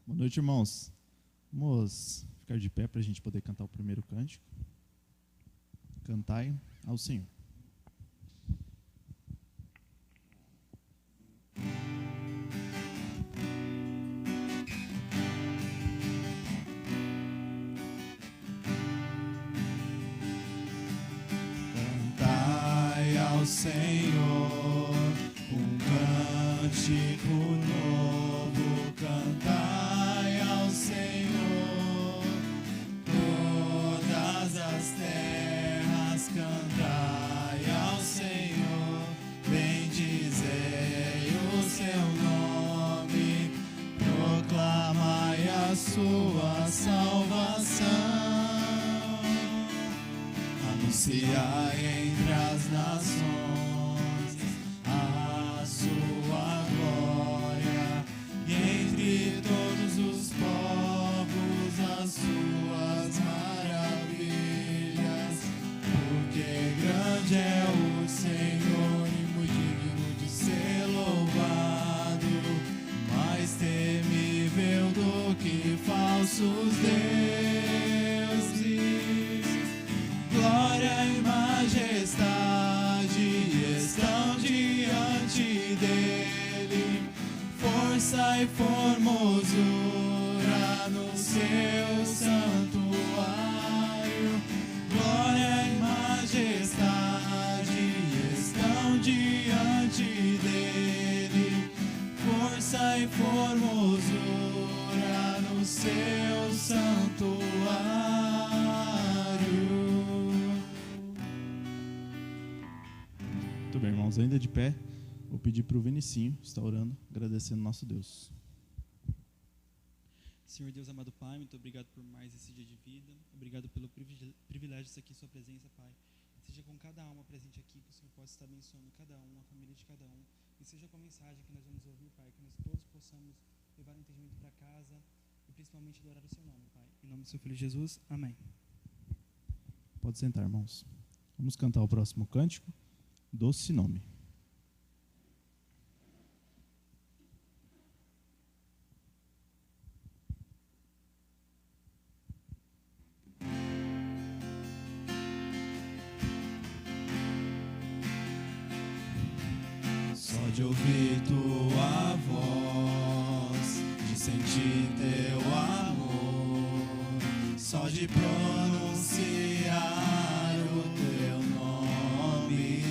Boa noite, irmãos. Vamos ficar de pé para a gente poder cantar o primeiro cântico. Cantai ao Senhor. Cantai ao Senhor um cântico novo, cantai ao Senhor todas as terras, cantai ao Senhor, bendizei o seu nome, proclamai a sua salvação, anunciai entre as nações a sua glória, e entre todos os povos as suas maravilhas, porque grande é o Senhor e muito digno de ser louvado, mais temível do que falsos deuses. Glória e majestade estão diante dele, força e formosura no seu santuário. Glória e majestade estão diante dele, força e formosura no seu santuário. Muito bem, irmãos, ainda de pé, vou pedir para o Vinicinho estar orando, agradecendo nosso Deus. Senhor Deus, amado Pai, muito obrigado por mais esse dia de vida, obrigado pelo privilégio de estar aqui em sua presença, Pai. Seja com cada alma presente aqui, que o Senhor possa estar abençoando cada um, a família de cada um, e seja com a mensagem que nós vamos ouvir, Pai, que nós todos possamos levar o entendimento para casa e principalmente adorar o seu nome, Pai. Em nome do seu Filho Jesus, amém. Pode sentar, irmãos. Vamos cantar o próximo cântico, Doce Nome. Só de ouvir tua voz, de sentir teu amor, só de pronunciar o teu nome,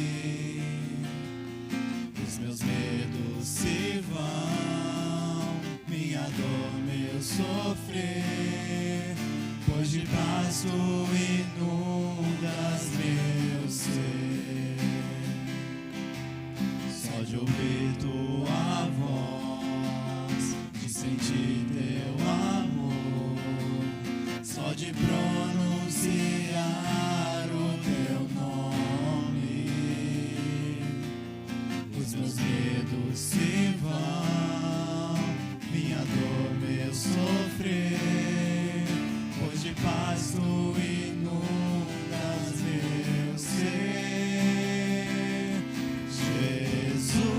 os meus medos se vão, minha dor, meu sofrer, pois de paz tu inundas meu ser. Só de ouvir tua voz, de sentir teu amor, só de pronunciar o teu nome, os meus medos se vão, minha dor, meu sofrer, pois de paz tu inundas meu ser. Jesus,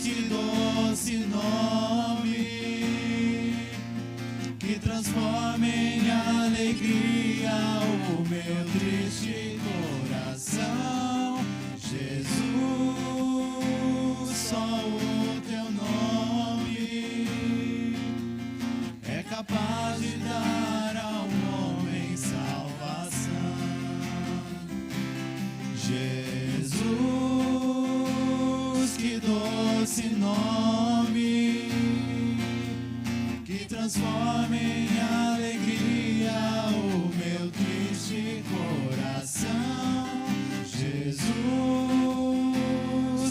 que doce nome, que transforma em alegria o meu triste coração. Jesus, só o teu nome é capaz de dar ao homem salvação. Jesus, que doce nome, que transforma em alegria o meu triste coração. Jesus,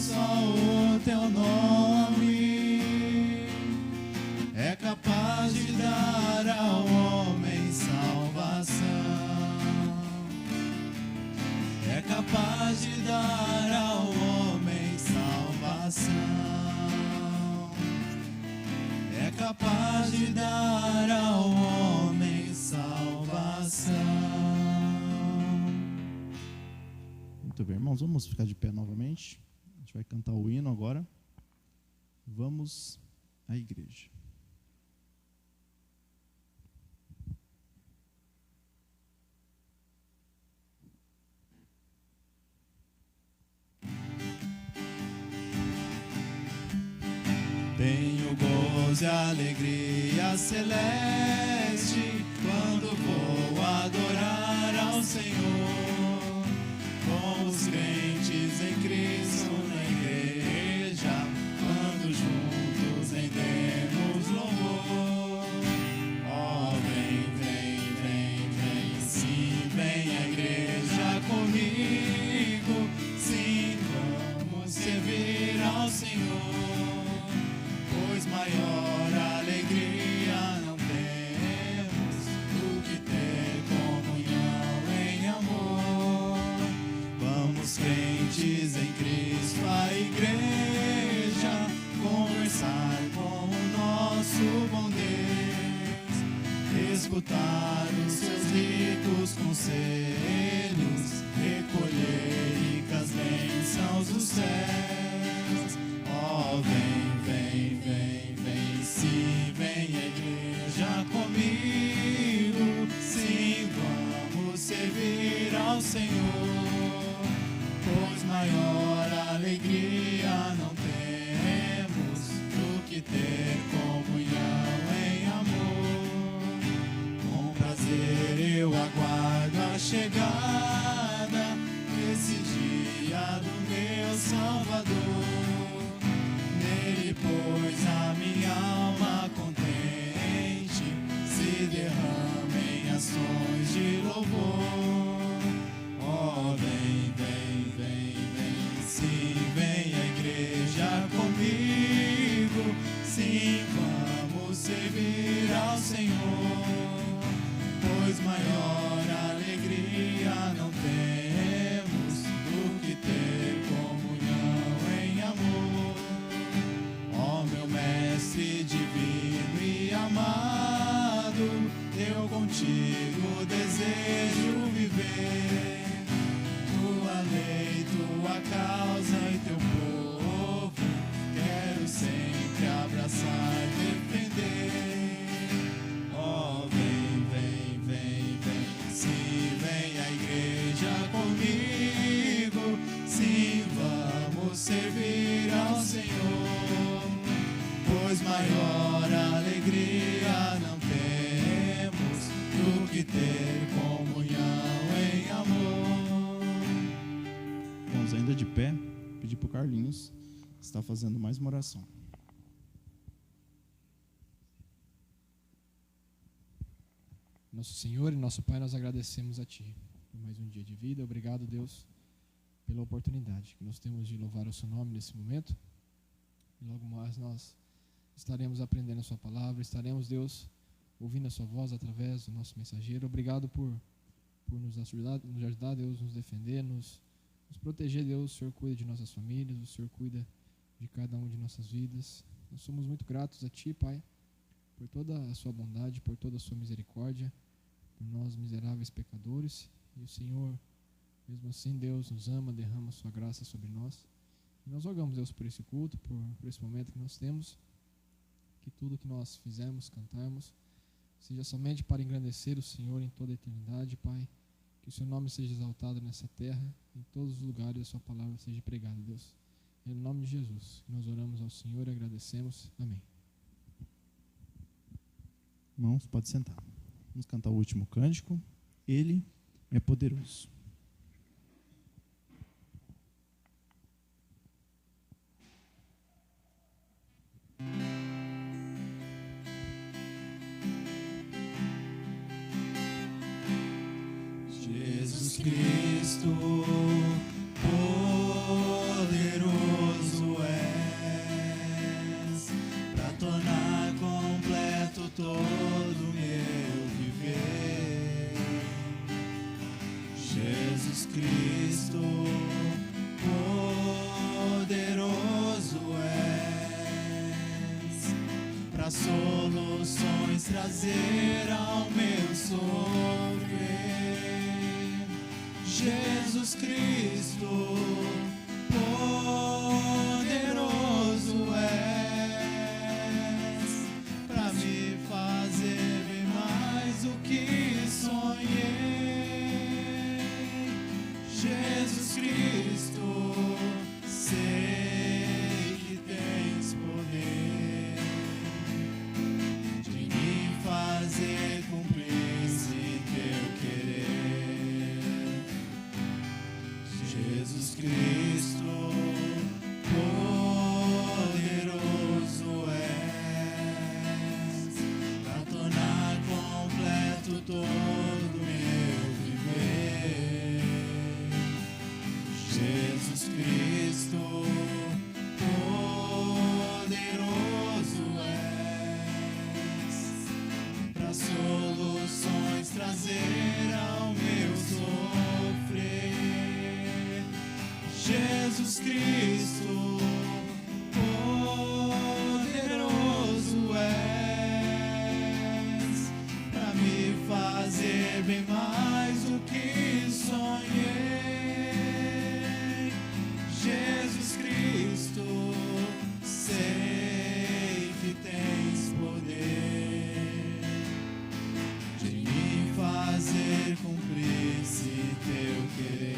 só o teu nome é capaz de dar ao homem salvação. É capaz de dar ao homem salvação. É capaz de dar ao homem salvação. Muito bem, irmãos, vamos ficar de pé novamente. A gente vai cantar o hino agora. Vamos à igreja. Tenho gozo e alegria celeste quando vou adorar ao Senhor. Com os crentes em Cristo na igreja, quando juntos rendemos louvor. Oh, vem, vem, vem, vem, sim, vem a igreja comigo. Sim, vamos servir ao Senhor, pois maior alegria não temos do que ter comunhão em amor. Vamos, crentes em Cristo, a igreja, conversar com o nosso bom Deus, escutar os seus ricos conselhos, recolher ricas bênçãos dos céus. Oh, vem, vem, vem, vem, sim, vem a igreja comigo. Sim, vamos servir ao Senhor, pois maior alegria não temos do que ter comunhão em amor. Com prazer eu aguardo a chegada desse dia do meu Salvador. Nele, pois, a minha alma contente se derrama em ações de louvor. Oh, vem, vem, vem, vem, sim, vem a igreja comigo. Sim, vamos servir ao Senhor, pois maior alegria não temos do que ter comunhão em amor. Ó meu Mestre divino e amado, eu contigo desejo viver. Tua lei, tua causa e teu povo quero sempre abraçar e defender. Ó, vem, vem, vem, vem, sim, vem a igreja comigo. Sim, vamos servir ao Senhor, pois maior alegria não temos do que ter comunhão em amor. Vamos ainda de pé, pedir para o Carlinhos estar fazendo mais uma oração. Nosso Senhor e nosso Pai, nós agradecemos a Ti por mais um dia de vida. Obrigado, Deus, pela oportunidade que nós temos de louvar o Seu nome nesse momento. E logo mais nós estaremos aprendendo a Sua palavra, estaremos, Deus, ouvindo a Sua voz através do nosso mensageiro. Obrigado por nos ajudar, Deus, nos defender, nos proteger, Deus. O Senhor cuida de nossas famílias, o Senhor cuida de cada um de nossas vidas. Nós somos muito gratos a Ti, Pai, por toda a Sua bondade, por toda a Sua misericórdia, por nós miseráveis pecadores. E o Senhor, mesmo assim, Deus nos ama, derrama a Sua graça sobre nós. E nós rogamos, Deus, por esse culto, por esse momento que nós temos, que tudo que nós fizermos, cantarmos, seja somente para engrandecer o Senhor em toda a eternidade, Pai. Que o Seu nome seja exaltado nessa terra, em todos os lugares a Sua palavra seja pregada, Deus. Em nome de Jesus, nós oramos ao Senhor e agradecemos. Amém. Irmãos, pode sentar. Vamos cantar o último cântico. Ele é poderoso. Jesus Cristo, poderoso és, para tornar completo todo meu viver. Jesus Cristo, poderoso és, para soluções trazer ao meu sofrer. Jesus Cristo, poderoso és, para me fazer bem mais do que sonhei. Jesus Cristo, sei que tens poder. prazer ao meu sofrer. Jesus Cristo, poderoso és, pra me fazer bem mais do que sonhei. Jesus Cristo, sei que tens poder de me fazer cumprir esse teu querer.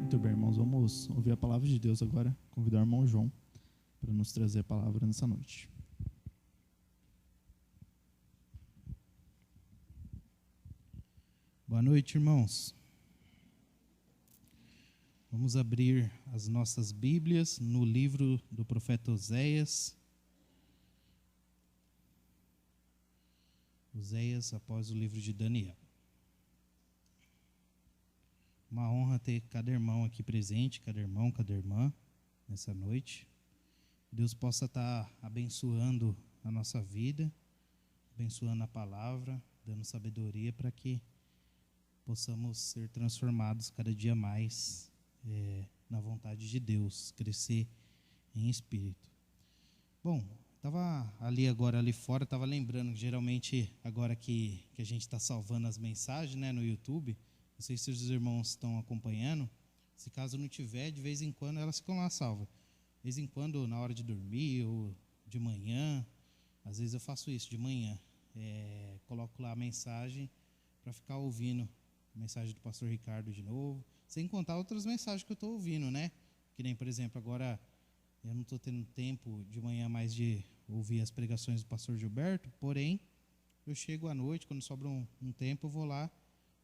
Muito bem, irmãos, vamos ouvir a palavra de Deus agora. Convidar o irmão João para nos trazer a palavra nessa noite. Boa noite, irmãos. Vamos abrir as nossas Bíblias no livro do profeta Oséias. Oséias após o livro de Daniel. Uma honra ter cada irmão aqui presente, cada irmão, cada irmã, nessa noite. Deus possa estar abençoando a nossa vida, abençoando a palavra, dando sabedoria para que possamos ser transformados cada dia mais na vontade de Deus, crescer em espírito. Bom, estava ali fora, estava lembrando que geralmente agora que a gente está salvando as mensagens, né, no YouTube, não sei se os irmãos estão acompanhando, se caso não tiver, de vez em quando elas ficam lá salvas. De vez em quando, na hora de dormir ou de manhã, às vezes eu faço isso de manhã, coloco lá a mensagem para ficar ouvindo a mensagem do pastor Ricardo de novo, sem contar outras mensagens que eu estou ouvindo, né? Que nem, por exemplo, agora eu não estou tendo tempo de manhã mais de ouvir as pregações do pastor Gilberto, porém, eu chego à noite, quando sobra um tempo, eu vou lá,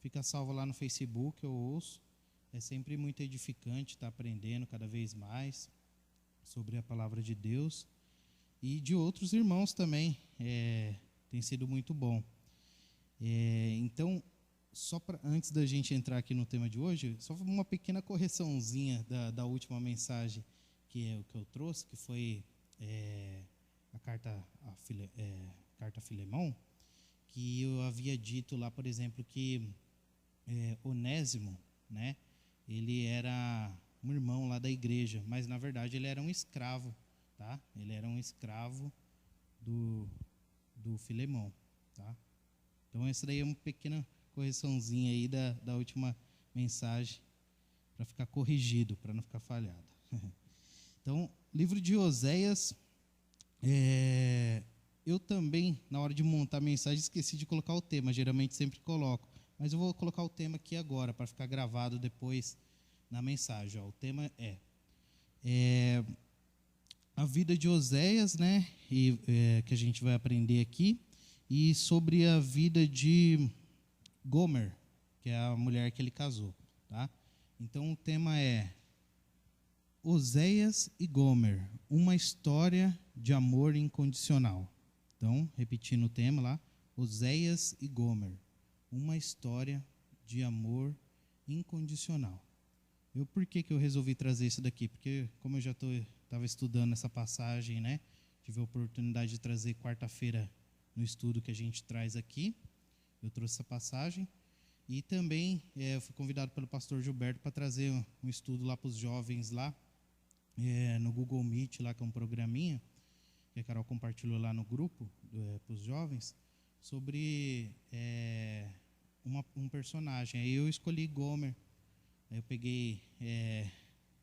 fica salvo lá no Facebook, eu ouço. É sempre muito edificante, estar aprendendo cada vez mais sobre a palavra de Deus. E de outros irmãos também, tem sido muito bom. Então, só antes da gente entrar aqui no tema de hoje, só uma pequena correçãozinha da última mensagem que eu trouxe, que foi a carta a Filemão, que eu havia dito lá, por exemplo, que Onésimo, né, ele era um irmão lá da igreja, mas na verdade ele era um escravo, tá? Ele era um escravo do Filemão, tá? Então essa daí é uma pequena correçãozinha aí da última mensagem, para ficar corrigido, para não ficar falhado. Então, livro de Oséias, eu também, na hora de montar a mensagem, esqueci de colocar o tema, geralmente sempre coloco, mas eu vou colocar o tema aqui agora, para ficar gravado depois na mensagem. Ó. O tema é a vida de Oséias, né, que a gente vai aprender aqui, e sobre a vida de Gomer, que é a mulher que ele casou, tá? Então o tema é Oséias e Gomer, uma história de amor incondicional. Então, repetindo o tema lá, Oséias e Gomer, uma história de amor incondicional. Por que eu resolvi trazer isso daqui? Porque como eu já estava estudando essa passagem, né? Tive a oportunidade de trazer quarta-feira no estudo que a gente traz aqui. Eu trouxe essa passagem e também eu fui convidado pelo pastor Gilberto para trazer um estudo lá para os jovens lá, no Google Meet, lá, que é um programinha, que a Carol compartilhou lá no grupo para os jovens, sobre um personagem. Aí eu escolhi Gomer. Aí eu peguei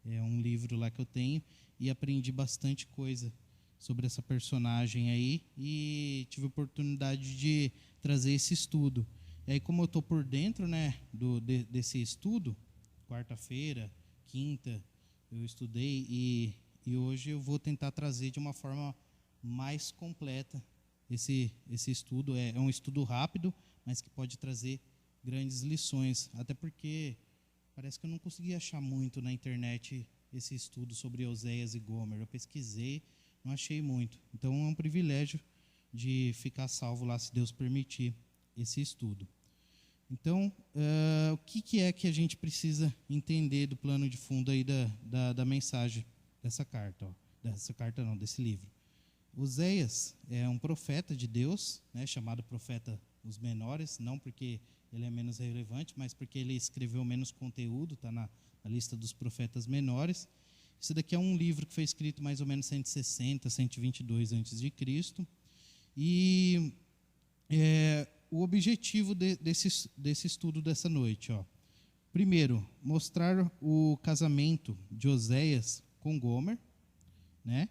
um livro lá que eu tenho e aprendi bastante coisa sobre essa personagem aí e tive a oportunidade de trazer esse estudo. E aí, como eu estou por dentro, né, desse estudo, quarta-feira, quinta, eu estudei e hoje eu vou tentar trazer de uma forma mais completa esse estudo. É um estudo rápido, mas que pode trazer grandes lições, até porque parece que eu não consegui achar muito na internet esse estudo sobre Oséias e Gomer. Eu pesquisei, não achei muito. Então é um privilégio de ficar salvo lá, se Deus permitir, esse estudo. Então, o que é que a gente precisa entender do plano de fundo aí da mensagem dessa carta? Desse livro. Oséias é um profeta de Deus, né, chamado profeta dos menores, não porque ele é menos relevante, mas porque ele escreveu menos conteúdo, está na lista dos profetas menores. Esse daqui é um livro que foi escrito mais ou menos 160, 122 a.C. E o objetivo desse estudo dessa noite, primeiro, mostrar o casamento de Oséias com Gomer, né?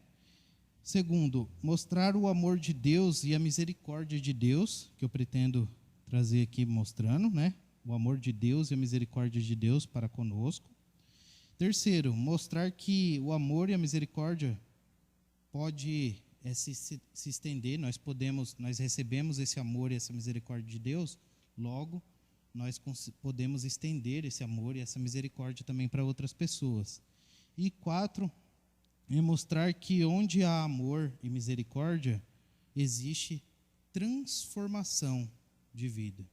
Segundo, mostrar o amor de Deus e a misericórdia de Deus, que eu pretendo trazer aqui mostrando, né? O amor de Deus e a misericórdia de Deus para conosco. Terceiro, mostrar que o amor e a misericórdia pode se estender, nós recebemos esse amor e essa misericórdia de Deus, logo nós podemos estender esse amor e essa misericórdia também para outras pessoas. E 4, é mostrar que onde há amor e misericórdia, existe transformação de vida.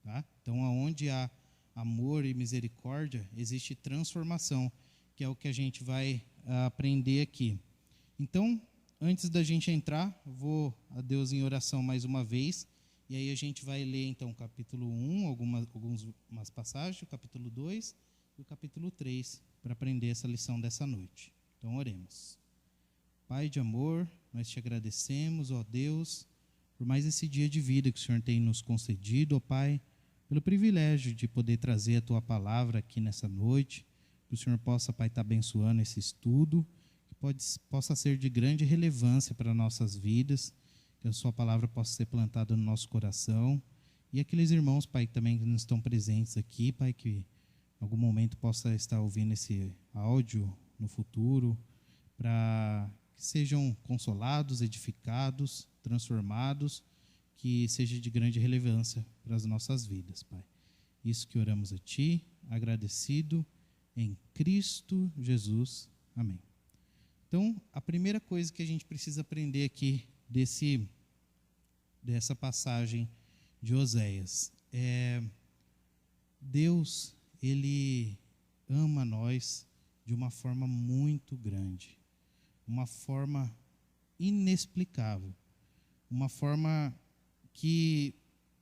Tá? Então, onde há amor e misericórdia, existe transformação, que é o que a gente vai aprender aqui. Então, antes da gente entrar, vou a Deus em oração mais uma vez, e aí a gente vai ler, então, o capítulo 1, algumas passagens, o capítulo 2 e o capítulo 3, para aprender essa lição dessa noite. Então, oremos. Pai de amor, nós te agradecemos, ó Deus, por mais esse dia de vida que o Senhor tem nos concedido, ó Pai, pelo privilégio de poder trazer a Tua palavra aqui nessa noite, que o Senhor possa, Pai, estar abençoando esse estudo, que possa ser de grande relevância para nossas vidas, que a Sua palavra possa ser plantada no nosso coração, e aqueles irmãos, Pai, que também não estão presentes aqui, Pai, que em algum momento possa estar ouvindo esse áudio no futuro, para que sejam consolados, edificados, transformados, que seja de grande relevância para as nossas vidas, Pai. Isso que oramos a Ti, agradecido em Cristo Jesus. Amém. Então, a primeira coisa que a gente precisa aprender aqui dessa passagem de Oséias é Deus, Ele ama nós de uma forma muito grande, uma forma inexplicável, uma forma que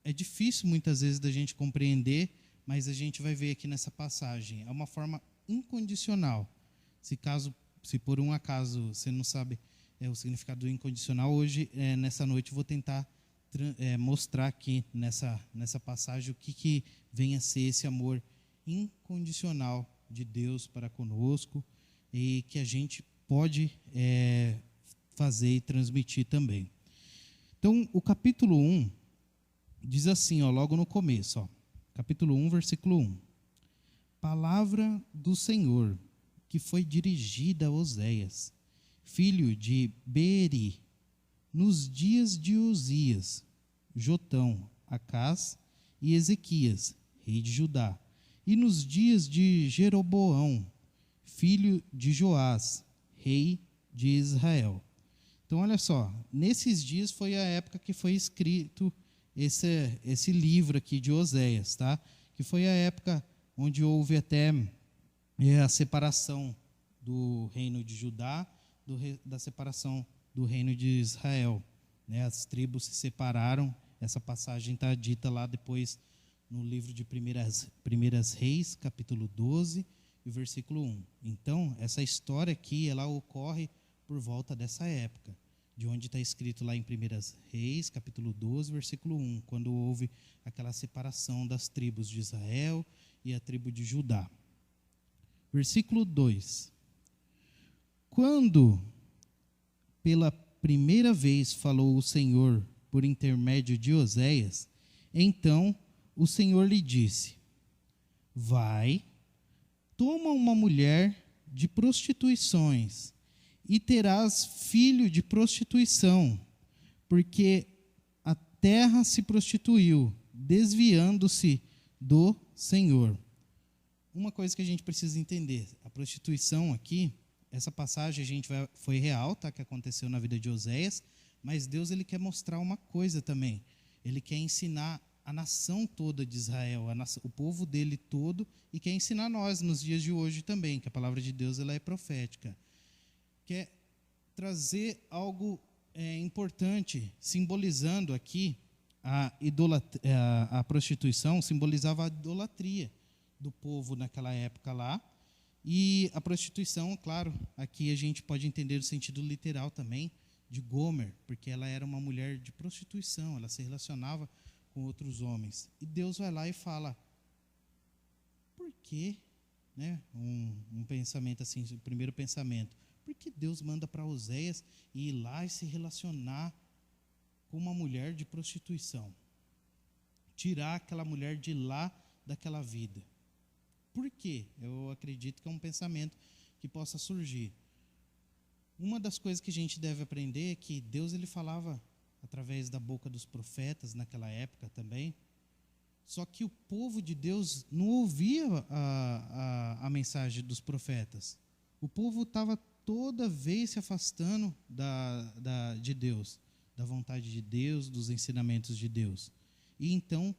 é difícil muitas vezes da gente compreender, mas a gente vai ver aqui nessa passagem. É uma forma incondicional. Se por um acaso você não sabe o significado do incondicional, hoje, nessa noite, eu vou tentar mostrar aqui nessa passagem o que vem a ser esse amor incondicional de Deus para conosco e que a gente pode fazer e transmitir também. Então, o capítulo 1 diz assim, logo no começo, capítulo 1, versículo 1. Palavra do Senhor, que foi dirigida a Oséias, filho de Beeri, nos dias de Uzias, Jotão, Acás e Ezequias, rei de Judá, e nos dias de Jeroboão, filho de Joás, rei de Israel. Então, olha só, nesses dias foi a época que foi escrito esse livro aqui de Oséias, tá? Que foi a época onde houve até a separação do reino de Judá, da separação do reino de Israel. Né? As tribos se separaram, essa passagem está dita lá depois no livro de Primeiras Reis, capítulo 12, e versículo 1. Então, essa história aqui, ela ocorre por volta dessa época, de onde está escrito lá em Primeiras Reis, capítulo 12, versículo 1, quando houve aquela separação das tribos de Israel e a tribo de Judá. Versículo 2. Quando pela primeira vez falou o Senhor por intermédio de Oséias, então o Senhor lhe disse: vai, toma uma mulher de prostituições e terás filho de prostituição, porque a terra se prostituiu, desviando-se do Senhor. Uma coisa que a gente precisa entender, a prostituição aqui, essa passagem foi real, tá, que aconteceu na vida de Oséias, mas Deus ele quer mostrar uma coisa também. Ele quer ensinar a nação toda de Israel, o povo dele todo, e quer ensinar nós nos dias de hoje também, que a palavra de Deus ela é profética. Quer trazer algo é importante, simbolizando aqui a prostituição, simbolizava a idolatria do povo naquela época lá. E a prostituição, claro, aqui a gente pode entender o sentido literal também de Gomer, porque ela era uma mulher de prostituição, ela se relacionava com outros homens. E Deus vai lá e fala, por quê? Né? Um pensamento assim, o primeiro pensamento, por que Deus manda para Oséias ir lá e se relacionar com uma mulher de prostituição? Tirar aquela mulher de lá daquela vida. Por quê? Eu acredito que é um pensamento que possa surgir. Uma das coisas que a gente deve aprender é que Deus ele falava através da boca dos profetas naquela época também, só que o povo de Deus não ouvia a mensagem dos profetas. O povo estava toda vez se afastando de Deus, da vontade de Deus, dos ensinamentos de Deus. E então,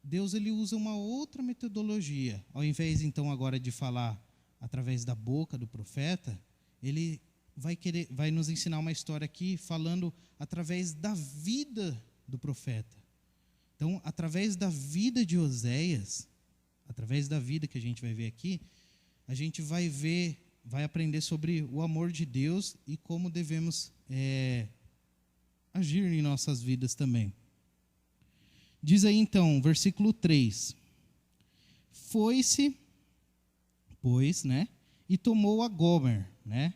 Deus ele usa uma outra metodologia. Ao invés, então, agora de falar através da boca do profeta, ele vai nos ensinar uma história aqui falando através da vida do profeta. Então, através da vida de Oséias, através da vida que a gente vai ver aqui, a gente vai aprender sobre o amor de Deus e como devemos agir em nossas vidas também. Diz aí então, versículo 3. Foi-se, pois, né, e tomou a Gomer, né,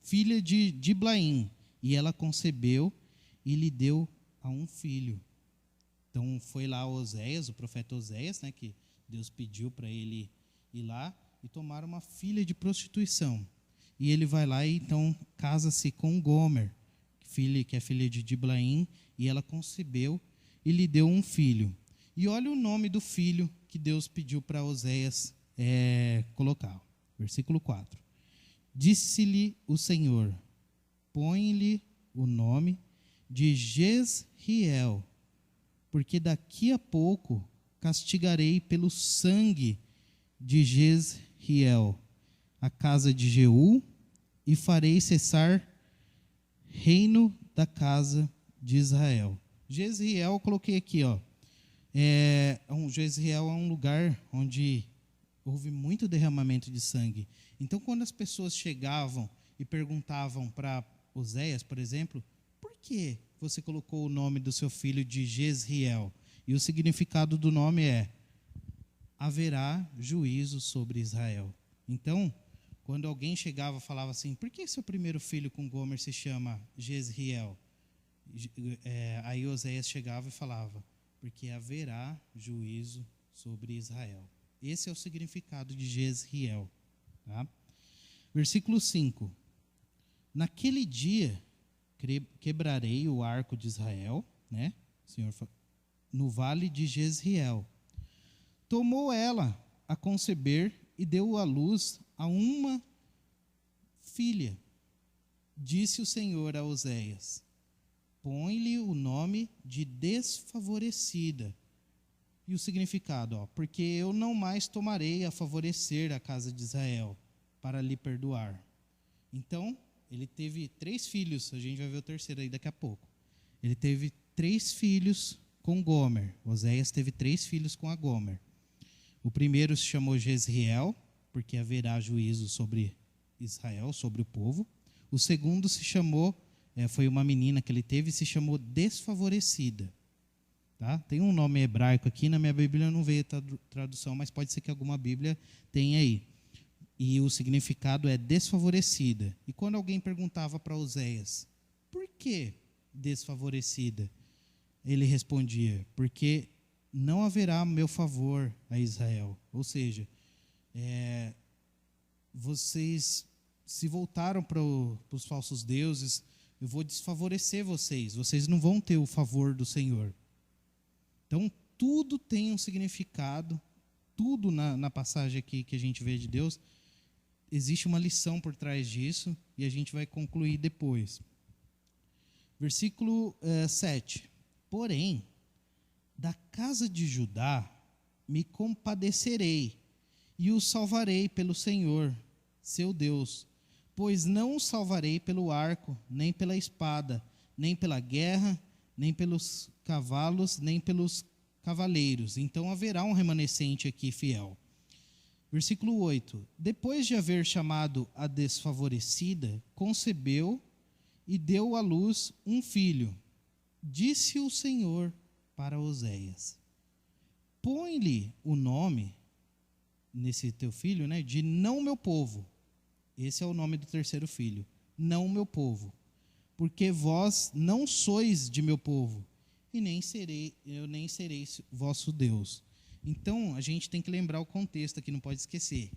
filha de Diblaim, e ela concebeu e lhe deu a um filho. Então foi lá Oséias, o profeta Oséias, né, que Deus pediu para ele ir lá e tomar uma filha de prostituição. E ele vai lá e então casa-se com Gomer, que é filha de Diblaim, e ela concebeu e lhe deu um filho. E olha o nome do filho que Deus pediu para Oséias colocar. Versículo 4. Disse-lhe o Senhor, põe-lhe o nome de Jezriel, porque daqui a pouco castigarei pelo sangue de Jezriel a casa de Jeú e farei cessar reino da casa de Israel. Jezriel, eu coloquei aqui, ó. Jezriel é um lugar onde houve muito derramamento de sangue. Então, quando as pessoas chegavam e perguntavam para Oséias, por exemplo, por que você colocou o nome do seu filho de Jezriel? E o significado do nome é: haverá juízo sobre Israel. Então, quando alguém chegava e falava assim, por que seu primeiro filho com Gomer se chama Jezriel? Aí Oséias chegava e falava, porque haverá juízo sobre Israel. Esse é o significado de Jezriel. Tá? Versículo 5. Naquele dia quebrarei o arco de Israel, né? Senhor, no vale de Jezriel. Tomou ela a conceber e deu à luz a uma filha. Disse o Senhor a Oséias, põe-lhe o nome de desfavorecida. E o significado, porque eu não mais tomarei a favorecer a casa de Israel para lhe perdoar. Então, ele teve 3 filhos, a gente vai ver o terceiro aí daqui a pouco. Ele teve 3 filhos com Gomer. Oséias teve 3 filhos com a Gomer. O primeiro se chamou Jezriel, porque haverá juízo sobre Israel, sobre o povo. O segundo se chamou, foi uma menina que ele teve, se chamou Desfavorecida. Tá? Tem um nome hebraico aqui, na minha Bíblia não veio tradução, mas pode ser que alguma Bíblia tenha aí. E o significado é desfavorecida. E quando alguém perguntava para Oséias, por que desfavorecida? Ele respondia, porque não haverá meu favor a Israel. Ou seja, vocês se voltaram para os falsos deuses, eu vou desfavorecer vocês. Vocês não vão ter o favor do Senhor. Então, tudo tem um significado, tudo na passagem aqui que a gente vê de Deus, existe uma lição por trás disso, e a gente vai concluir depois. Versículo 7. Porém, da casa de Judá me compadecerei, e o salvarei pelo Senhor, seu Deus, pois não o salvarei pelo arco, nem pela espada, nem pela guerra, nem pelos cavalos, nem pelos cavaleiros. Então haverá um remanescente aqui fiel. Versículo 8. Depois de haver chamado a desfavorecida, concebeu e deu à luz um filho. Disse o Senhor para Oséias: põe-lhe o nome, nesse teu filho, né, de não meu povo. Esse é o nome do terceiro filho. Não meu povo. Porque vós não sois de meu povo, e eu nem serei vosso Deus. Então, a gente tem que lembrar o contexto aqui, não pode esquecer.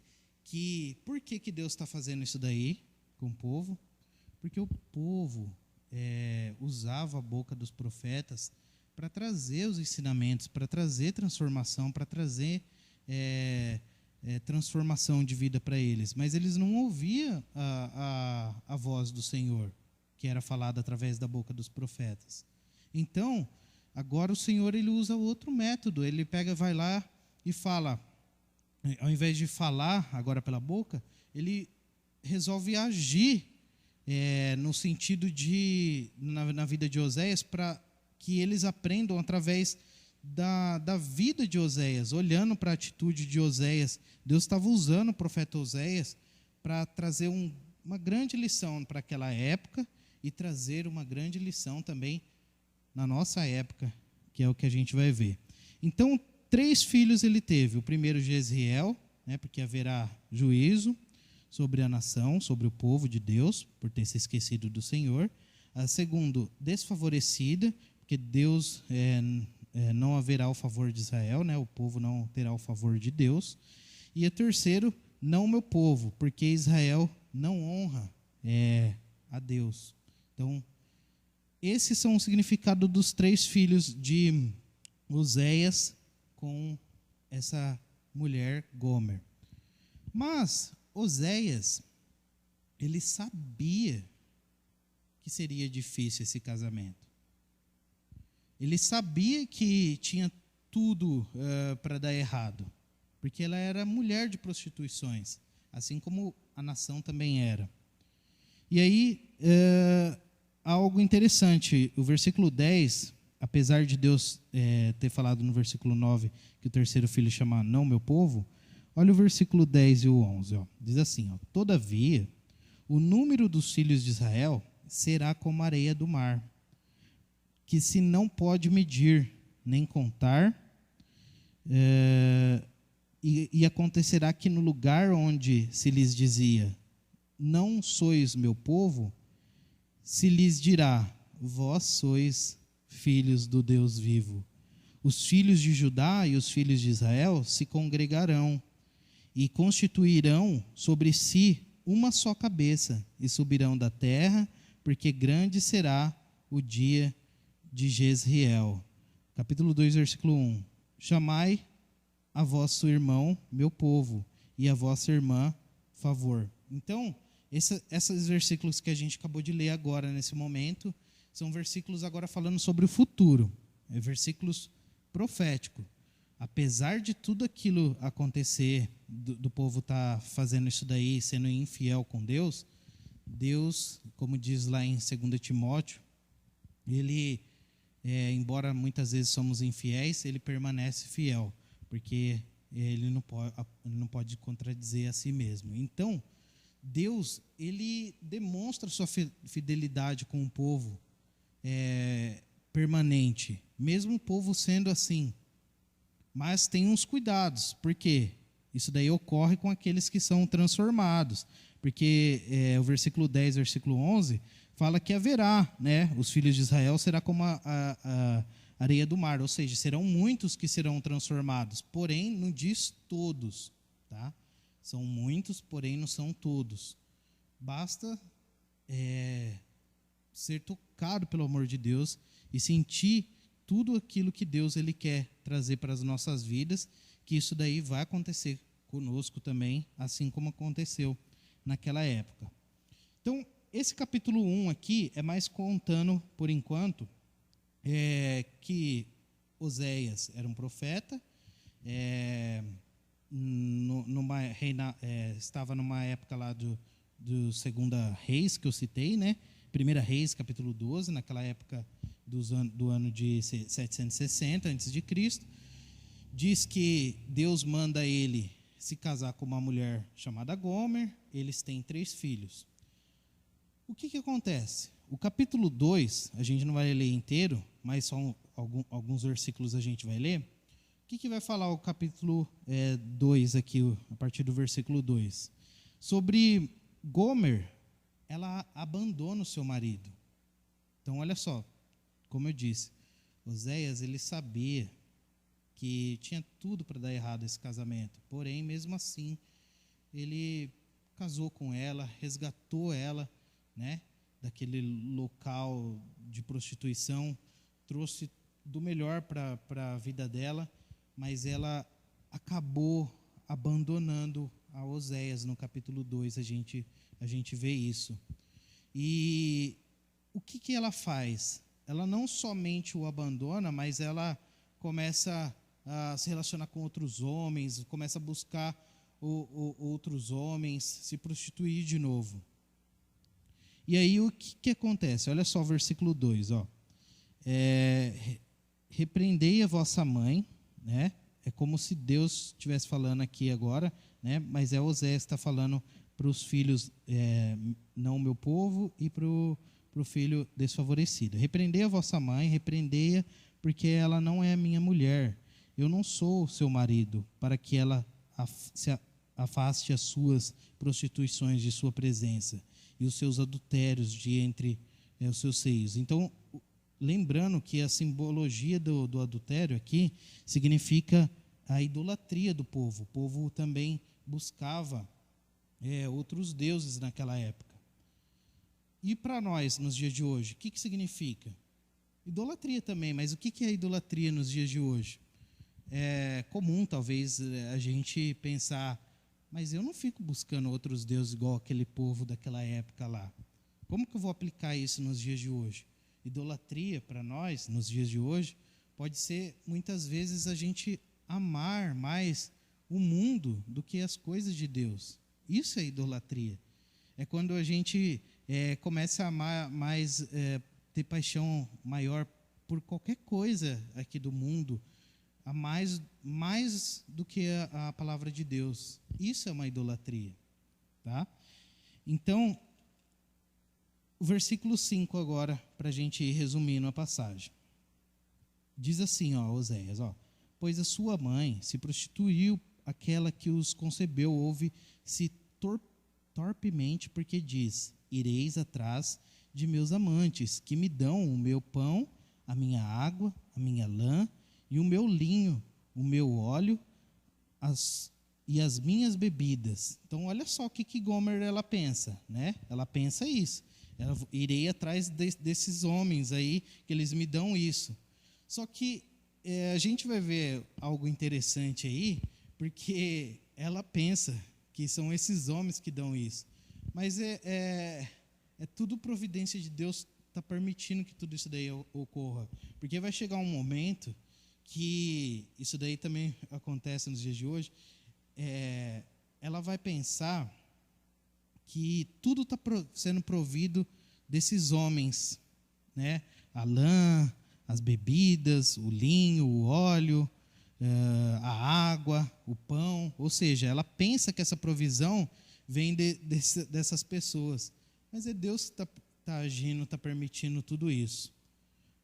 Por que Deus está fazendo isso daí com o povo? Porque o povo usava a boca dos profetas para trazer os ensinamentos, para trazer transformação, para trazer transformação de vida para eles. Mas eles não ouviam a voz do Senhor, que era falada através da boca dos profetas. Então, agora o Senhor ele usa outro método. Ele vai lá e fala, ao invés de falar agora pela boca, ele resolve agir no sentido na vida de Oséias, para que eles aprendam através da vida de Oséias, olhando para a atitude de Oséias. Deus estava usando o profeta Oséias para trazer uma grande lição para aquela época e trazer uma grande lição também na nossa época, que é o que a gente vai ver. Então, 3 filhos ele teve. O primeiro, Jezreel, né, porque haverá juízo sobre a nação, sobre o povo de Deus, por ter se esquecido do Senhor. A segundo, desfavorecida, porque Deus não haverá o favor de Israel, né, o povo não terá o favor de Deus. E o terceiro, não meu povo, porque Israel não honra a Deus. Então, esses são o significado dos 3 filhos de Oséias com essa mulher Gomer. Mas Oséias, ele sabia que seria difícil esse casamento. Ele sabia que tinha tudo para dar errado, porque ela era mulher de prostituições, assim como a nação também era. E aí, algo interessante, o versículo 10, apesar de Deus ter falado no versículo 9 que o terceiro filho chama não meu povo, olha o versículo 10 e o 11. Diz assim, todavia, o número dos filhos de Israel será como a areia do mar, que se não pode medir, nem contar, e acontecerá que no lugar onde se lhes dizia, não sois meu povo, se lhes dirá, vós sois filhos do Deus vivo. Os filhos de Judá e os filhos de Israel se congregarão e constituirão sobre si uma só cabeça e subirão da terra, porque grande será o dia de Jezreel. Capítulo 2, versículo 1. Chamai a vosso irmão, meu povo, e a vossa irmã, favor. Então, esses versículos que a gente acabou de ler agora, nesse momento, são versículos agora falando sobre o futuro. Versículos proféticos. Apesar de tudo aquilo acontecer, do povo estar fazendo isso daí, sendo infiel com Deus, Deus, como diz lá em 2 Timóteo, ele, embora muitas vezes somos infiéis, ele permanece fiel, porque ele não pode contradizer a si mesmo. Então, Deus, ele demonstra sua fidelidade com o povo permanente, mesmo o povo sendo assim. Mas tem uns cuidados, porque isso daí ocorre com aqueles que são transformados. Porque o versículo 10, versículo 11, fala que haverá, né, os filhos de Israel será como a areia do mar, ou seja, serão muitos que serão transformados, porém não diz todos, tá? São muitos, porém não são todos. Basta ser tocado pelo amor de Deus e sentir tudo aquilo que Deus ele quer trazer para as nossas vidas, que isso daí vai acontecer conosco também, assim como aconteceu naquela época. Então, esse capítulo 1 aqui é mais contando, por enquanto, que Oséias era um profeta, estava numa época lá do Segunda Reis, que eu citei, né? 1 Reis, capítulo 12, naquela época do ano de 760 a.C., diz que Deus manda ele se casar com uma mulher chamada Gomer, eles têm 3 filhos. O que acontece? O capítulo 2, a gente não vai ler inteiro, mas só alguns versículos a gente vai ler. O que vai falar o capítulo 2 aqui, a partir do versículo 2? Sobre Gomer, ela abandona o seu marido. Então, olha só, como eu disse, Oséias, ele sabia que tinha tudo para dar errado esse casamento. Porém, mesmo assim, ele casou com ela, resgatou ela, né, daquele local de prostituição, trouxe do melhor para a vida dela, mas ela acabou abandonando a Oséias. No capítulo 2 a gente vê isso. E o que ela faz? Ela não somente o abandona, mas ela começa a se relacionar com outros homens, começa a buscar outros homens, se prostituir de novo. E aí o que acontece? Olha só o versículo 2. Repreendei a vossa mãe, né? É como se Deus estivesse falando aqui agora, né? Mas é Oséias que está falando para os filhos, não o meu povo, e para o filho desfavorecido. Repreendei a vossa mãe, repreendei-a, porque ela não é minha mulher. Eu não sou seu marido, para que ela se afaste as suas prostituições de sua presença e os seus adultérios de entre os seus seios. Então, lembrando que a simbologia do adultério aqui significa a idolatria do povo. O povo também buscava outros deuses naquela época. E para nós, nos dias de hoje, o que significa? Idolatria também, mas o que é idolatria nos dias de hoje? É comum, talvez, a gente pensar, mas eu não fico buscando outros deuses igual aquele povo daquela época lá. Como que eu vou aplicar isso nos dias de hoje? Idolatria, para nós, nos dias de hoje, pode ser, muitas vezes, a gente amar mais o mundo do que as coisas de Deus. Isso é idolatria. É quando a gente começa a amar mais, ter paixão maior por qualquer coisa aqui do mundo, a mais do que a palavra de Deus. Isso é uma idolatria. Tá? Então, o versículo 5 agora, para a gente ir resumindo a passagem. Diz assim, Oséias, pois a sua mãe se prostituiu, aquela que os concebeu, ouve-se torpemente, porque diz, ireis atrás de meus amantes, que me dão o meu pão, a minha água, a minha lã, e o meu linho, o meu óleo, e as minhas bebidas. Então, olha só o que Gomer ela pensa, né? Ela pensa isso. Irei atrás desses homens aí, que eles me dão isso. Só que a gente vai ver algo interessante aí, porque ela pensa que são esses homens que dão isso. Mas é tudo providência de Deus, está permitindo que tudo isso daí ocorra. Porque vai chegar um momento que isso daí também acontece nos dias de hoje, ela vai pensar que tudo está sendo provido desses homens, né? A lã, as bebidas, o linho, o óleo, a água, o pão. Ou seja, ela pensa que essa provisão vem dessas pessoas. Mas é Deus que está agindo, está permitindo tudo isso.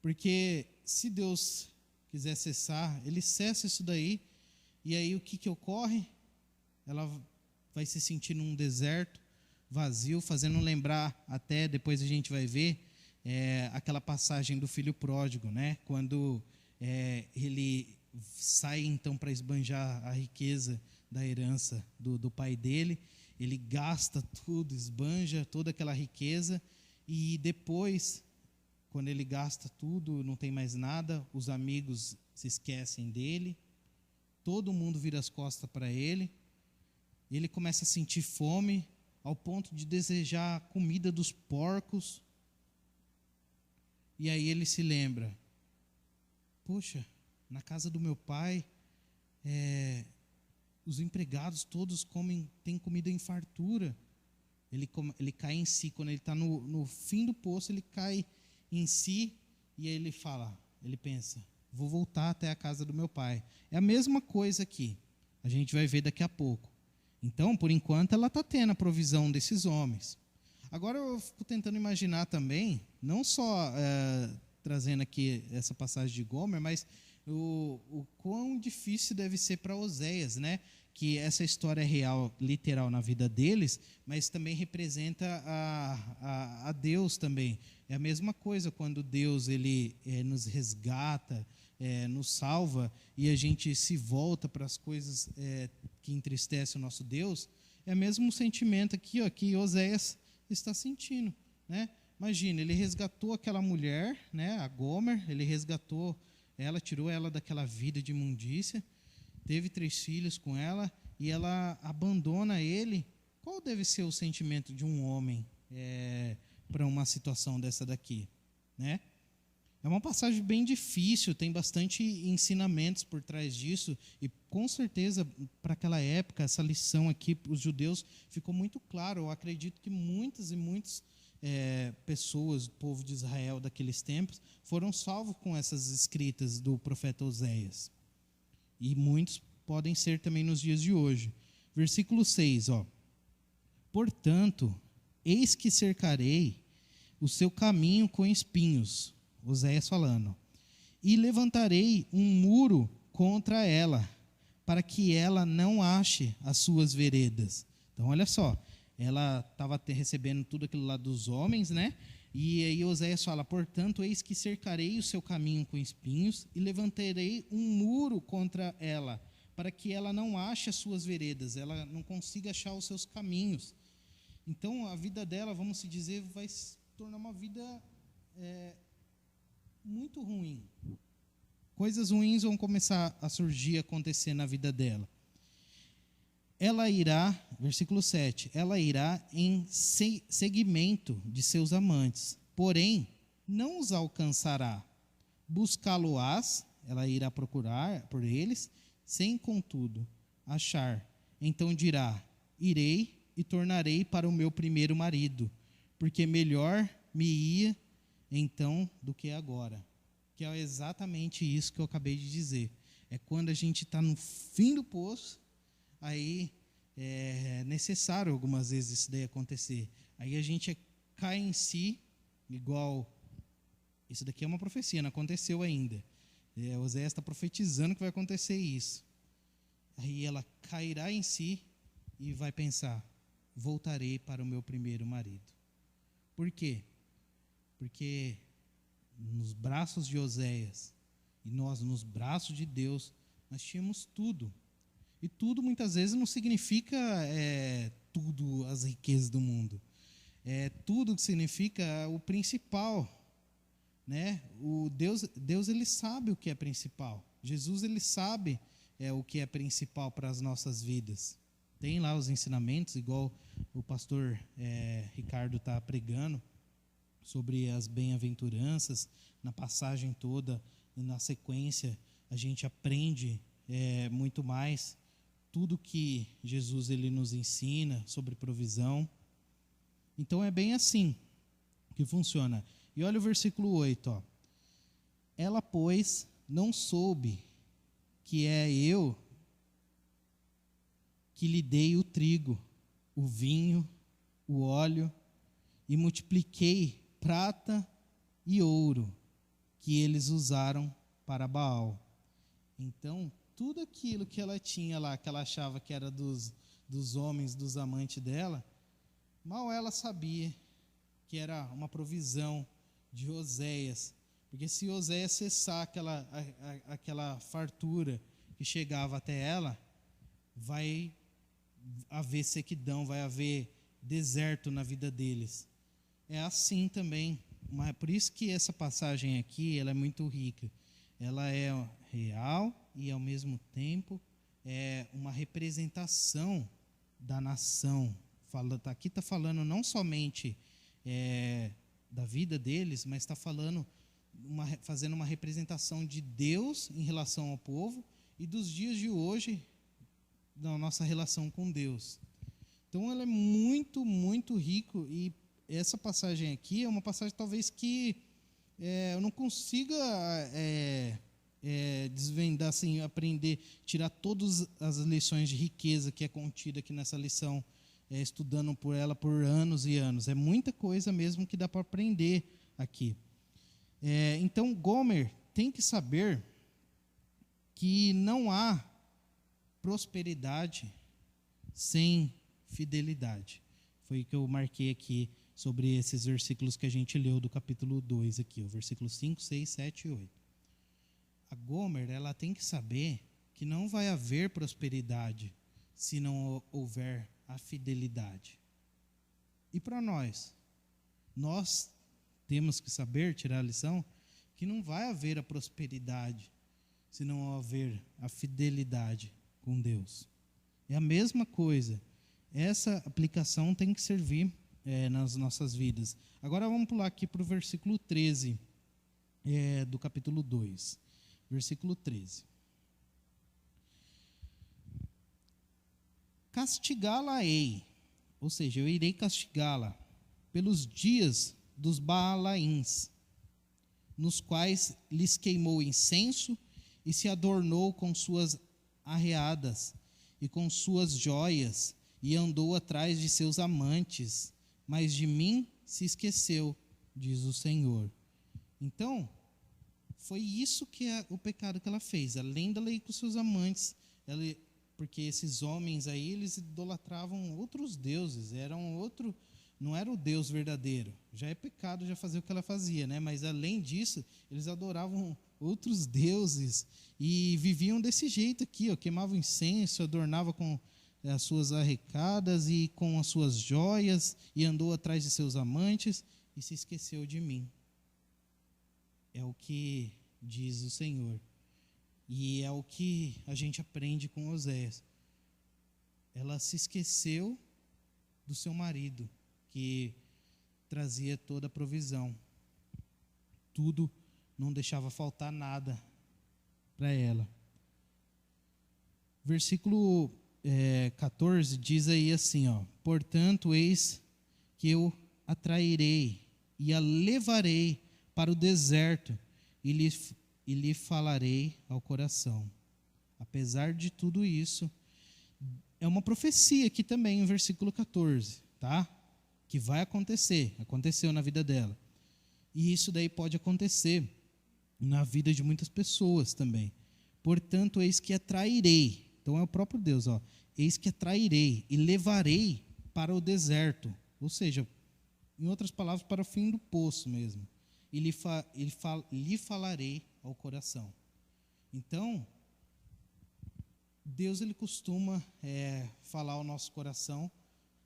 Porque se Deus quiser cessar, Ele cessa isso daí, e aí o que ocorre? Ela vai se sentir num deserto, vazio, fazendo lembrar, até depois a gente vai ver, aquela passagem do filho pródigo, né? Quando ele sai então para esbanjar a riqueza da herança do pai dele, ele gasta tudo, esbanja toda aquela riqueza, e depois, quando ele gasta tudo, não tem mais nada, os amigos se esquecem dele, todo mundo vira as costas para ele, ele começa a sentir fome, ao ponto de desejar a comida dos porcos. E aí ele se lembra, poxa, na casa do meu pai, os empregados todos têm comida em fartura. ele cai em si. Quando ele está no fim do poço, ele cai em si e aí ele pensa, vou voltar até a casa do meu pai. É a mesma coisa aqui. A gente vai ver daqui a pouco. Então, por enquanto, ela está tendo a provisão desses homens. Agora eu fico tentando imaginar também, não só trazendo aqui essa passagem de Gomer, mas o quão difícil deve ser para Oséias, né? Que essa história é real, literal na vida deles, mas também representa a Deus também. É a mesma coisa quando Deus ele nos resgata, nos salva e a gente se volta para as coisas que entristecem o nosso Deus. É o mesmo sentimento aqui, que Oséias está sentindo, né? Imagina, ele resgatou aquela mulher, né, a Gomer, ele resgatou ela, tirou ela daquela vida de imundícia, teve 3 filhos com ela e ela abandona ele. Qual deve ser o sentimento de um homem para uma situação dessa daqui, né? É uma passagem bem difícil, tem bastante ensinamentos por trás disso e com certeza para aquela época essa lição aqui para os judeus ficou muito claro. Eu acredito que muitas e muitas pessoas do povo de Israel daqueles tempos foram salvos com essas escritas do profeta Oséias. E muitos podem ser também nos dias de hoje. Versículo 6, portanto, eis que cercarei o seu caminho com espinhos, Oséias falando, e levantarei um muro contra ela, para que ela não ache as suas veredas. Então, olha só, ela estava recebendo tudo aquilo lá dos homens, né? E aí Oséias fala, portanto, eis que cercarei o seu caminho com espinhos e levantarei um muro contra ela, para que ela não ache as suas veredas, ela não consiga achar os seus caminhos. Então, a vida dela, vamos se dizer, vai se tornar uma vida muito ruim. Coisas ruins vão começar a surgir, a acontecer na vida dela. Ela irá, versículo 7, ela irá em seguimento de seus amantes, porém não os alcançará. Buscá-lo-ás, ela irá procurar por eles, sem contudo achar. Então dirá, irei e tornarei para o meu primeiro marido, porque melhor me ia então do que agora. Que é exatamente isso que eu acabei de dizer. É quando a gente está no fim do poço, aí é necessário algumas vezes isso daí acontecer. Aí a gente cai em si, igual, isso daqui é uma profecia, não aconteceu ainda. Oséias está profetizando que vai acontecer isso. Aí ela cairá em si e vai pensar, voltarei para o meu primeiro marido. Por quê? Porque nos braços de Oséias e nós nos braços de Deus, nós tínhamos tudo. E tudo muitas vezes não significa tudo as riquezas do mundo. Tudo que significa o principal, né? O Deus ele sabe o que é principal. Jesus ele sabe o que é principal para as nossas vidas. Tem lá os ensinamentos, igual o pastor Ricardo está pregando, sobre as bem-aventuranças, na passagem toda, na sequência, a gente aprende muito mais, tudo que Jesus ele nos ensina sobre provisão. Então é bem assim que funciona. E olha o versículo 8. Ela, pois, não soube que é eu que lhe dei o trigo, o vinho, o óleo, e multipliquei prata e ouro que eles usaram para Baal. Então, tudo aquilo que ela tinha lá, que ela achava que era dos homens, dos amantes dela, mal ela sabia que era uma provisão de Oséias. Porque se Oséias cessar aquela fartura que chegava até ela, vai haver sequidão, vai haver deserto na vida deles. É assim também, mas por isso que essa passagem aqui ela é muito rica. Ela é real e ao mesmo tempo é uma representação da nação. Aqui está falando não somente da vida deles, mas está falando fazendo uma representação de Deus em relação ao povo e dos dias de hoje da nossa relação com Deus. Então, ela é muito, muito rico. E essa passagem aqui é uma passagem talvez que eu não consiga desvendar, assim, aprender, tirar todas as lições de riqueza que é contida aqui nessa lição, estudando por ela por anos e anos. É muita coisa mesmo que dá para aprender aqui. Então, Gomer tem que saber que não há prosperidade sem fidelidade. Foi o que eu marquei aqui sobre esses versículos que a gente leu do capítulo 2 aqui, o versículo 5, 6, 7 e 8. A Gomer, ela tem que saber que não vai haver prosperidade se não houver a fidelidade. E para nós temos que saber, tirar a lição, que não vai haver a prosperidade se não houver a fidelidade com Deus. É a mesma coisa. Essa aplicação tem que servir nas nossas vidas. Agora vamos pular aqui para o versículo 13 do capítulo 2. Versículo 13. Castigá-la-ei, ou seja, eu irei castigá-la pelos dias dos Baalaíns, nos quais lhes queimou incenso e se adornou com suas arreadas e com suas joias, e andou atrás de seus amantes, mas de mim se esqueceu, diz o Senhor. Então, foi isso que é o pecado que ela fez, além dela ir com seus amantes, porque esses homens aí, eles idolatravam outros deuses, não era o Deus verdadeiro. Já é pecado já fazer o que ela fazia, né? Mas além disso, eles adoravam outros deuses e viviam desse jeito aqui, ó, queimavam incenso, adornava com as suas arrecadas e com as suas joias, e andou atrás de seus amantes e se esqueceu de mim. É o que diz o Senhor. E é o que a gente aprende com Oséias. Ela se esqueceu do seu marido, que trazia toda a provisão. Tudo, não deixava faltar nada para ela. Versículo 14 diz aí assim, ó: portanto, eis que eu a trairei e a levarei para o deserto e lhe falarei ao coração. Apesar de tudo isso, é uma profecia aqui também, no versículo 14, tá? Que vai acontecer, aconteceu na vida dela. E isso daí pode acontecer na vida de muitas pessoas também. Portanto, eis que a trairei. Então é o próprio Deus, ó. Eis que a trairei e levarei para o deserto. Ou seja, em outras palavras, para o fim do poço mesmo. E lhe falarei ao coração. Então, Deus, ele costuma falar ao nosso coração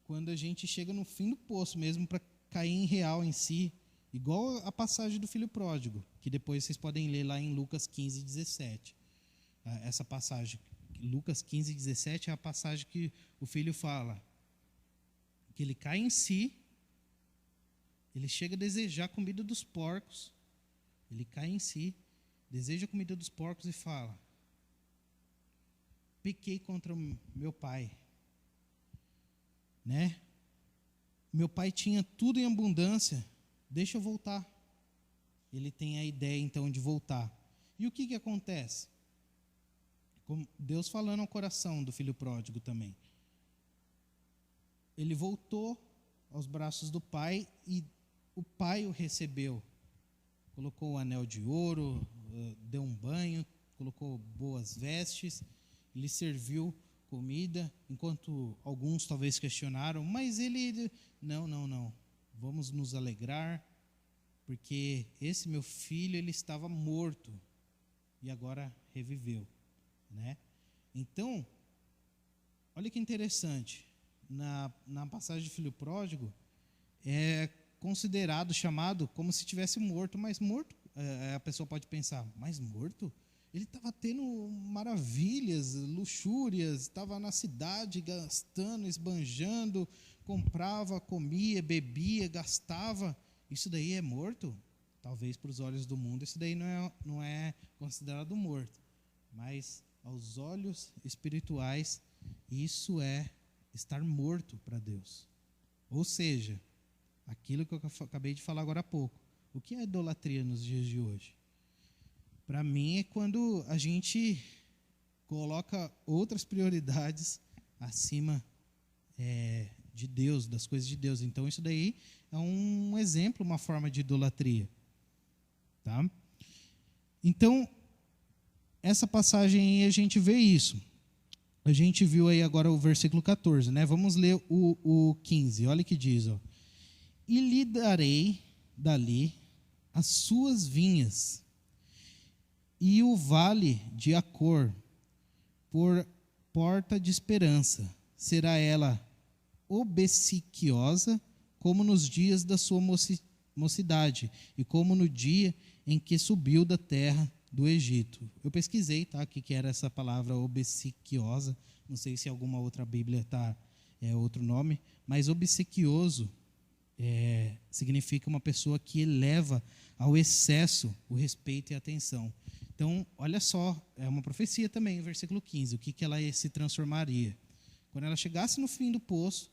quando a gente chega no fim do poço mesmo, para cair em real em si, igual a passagem do filho pródigo, que depois vocês podem ler lá em Lucas 15, 17. Essa passagem, Lucas 15, 17, é a passagem que o filho fala, que ele cai em si, ele chega a desejar a comida dos porcos, ele cai em si, deseja a comida dos porcos e fala: pequei contra o meu pai, né? Meu pai tinha tudo em abundância, deixa eu voltar. Ele tem a ideia então de voltar. E o que acontece? Como Deus falando ao coração do filho pródigo também. Ele voltou aos braços do pai e o pai o recebeu. Colocou o anel de ouro, deu um banho, colocou boas vestes, lhe serviu comida, enquanto alguns talvez questionaram, mas ele, não, vamos nos alegrar, porque esse meu filho, ele estava morto e agora reviveu, né? Então, olha que interessante, na passagem de filho pródigo, é considerado, chamado como se tivesse morto, mas morto, a pessoa pode pensar, mas morto? Ele estava tendo maravilhas, luxúrias, estava na cidade gastando, esbanjando, comprava, comia, bebia, gastava. Isso daí é morto? Talvez para os olhos do mundo isso daí não é considerado morto. Mas aos olhos espirituais, isso é estar morto para Deus. Ou seja, aquilo que eu acabei de falar agora há pouco. O que é idolatria nos dias de hoje? Para mim é quando a gente coloca outras prioridades acima de Deus, das coisas de Deus. Então isso daí é um exemplo, uma forma de idolatria. Tá? Então, essa passagem aí a gente vê isso. A gente viu aí agora o versículo 14, né? Vamos ler o 15. Olha o que diz, ó. E lhe darei dali as suas vinhas e o vale de Acor por porta de esperança. Será ela obsequiosa como nos dias da sua mocidade e como no dia em que subiu da terra do Egito. Eu pesquisei, tá, o que era essa palavra obsequiosa. Não sei se alguma outra Bíblia é outro nome, mas obsequioso significa uma pessoa que eleva ao excesso o respeito e a atenção. Então, olha só, é uma profecia também, versículo 15, o que ela se transformaria. Quando ela chegasse no fim do poço,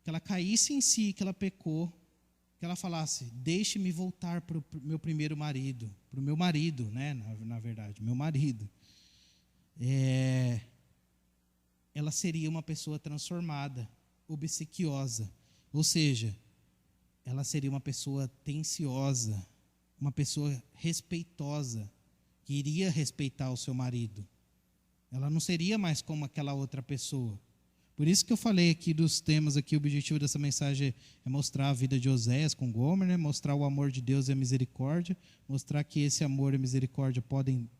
que ela caísse em si, que ela pecou, que ela falasse, deixe-me voltar para o meu primeiro marido, para o meu marido, né, na verdade, meu marido. Ela seria uma pessoa transformada, obsequiosa, ou seja, ela seria uma pessoa atenciosa, uma pessoa respeitosa, que iria respeitar o seu marido. Ela não seria mais como aquela outra pessoa. Por isso que eu falei aqui dos temas, aqui, o objetivo dessa mensagem é mostrar a vida de Oséias com Gomer, né? Mostrar o amor de Deus e a misericórdia, mostrar que esse amor e a misericórdia podem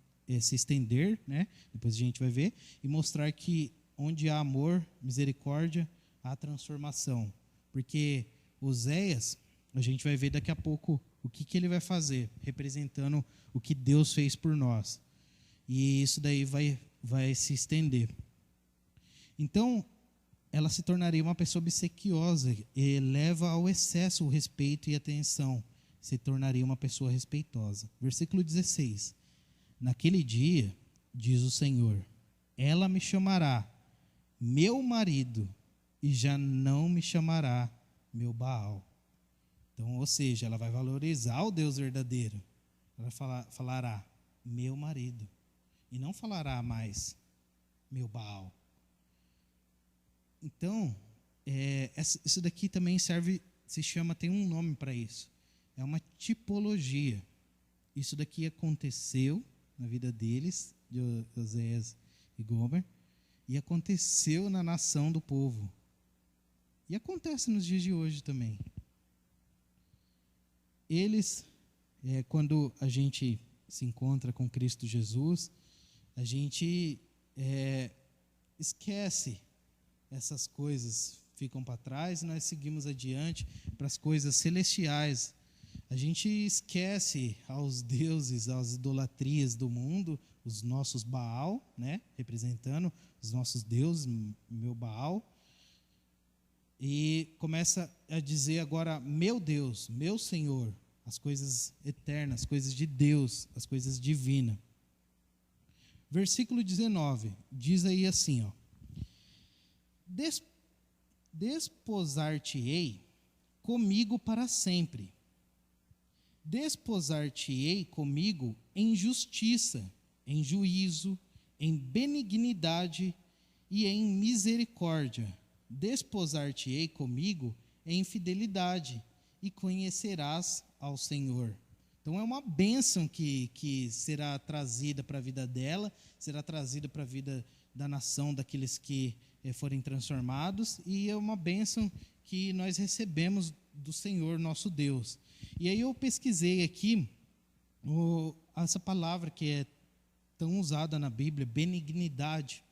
se estender, né? Depois a gente vai ver, e mostrar que onde há amor, misericórdia, há transformação. Porque Oséias, a gente vai ver daqui a pouco o que ele vai fazer, representando o que Deus fez por nós. E isso daí vai se estender. Então, ela se tornaria uma pessoa obsequiosa, eleva ao excesso o respeito e atenção, se tornaria uma pessoa respeitosa. Versículo 16. Naquele dia, diz o Senhor, ela me chamará meu marido e já não me chamará meu Baal. Então, ou seja, ela vai valorizar o Deus verdadeiro. Ela falará meu marido e não falará mais meu Baal. Então, isso daqui também tem um nome para isso. É uma tipologia. Isso daqui aconteceu na vida deles, de Oséias e Gomer, e aconteceu na nação do povo. E acontece nos dias de hoje também. Eles, quando a gente se encontra com Cristo Jesus, a gente esquece essas coisas, ficam para trás e nós seguimos adiante para as coisas celestiais. A gente esquece aos deuses, às idolatrias do mundo, os nossos Baal, né, representando os nossos deuses, meu Baal, e começa a dizer agora, meu Deus, meu Senhor, as coisas eternas, as coisas de Deus, as coisas divinas. Versículo 19, diz aí assim, ó, desposar-te-ei comigo para sempre. Desposar-te-ei comigo em justiça, em juízo, em benignidade e em misericórdia. Desposar-te-ei comigo em fidelidade e conhecerás ao Senhor. Então é uma bênção que será trazida para a vida dela, será trazida para a vida da nação, daqueles que forem transformados, e é uma bênção que nós recebemos do Senhor nosso Deus. E aí eu pesquisei aqui essa palavra que é tão usada na Bíblia, benignidade,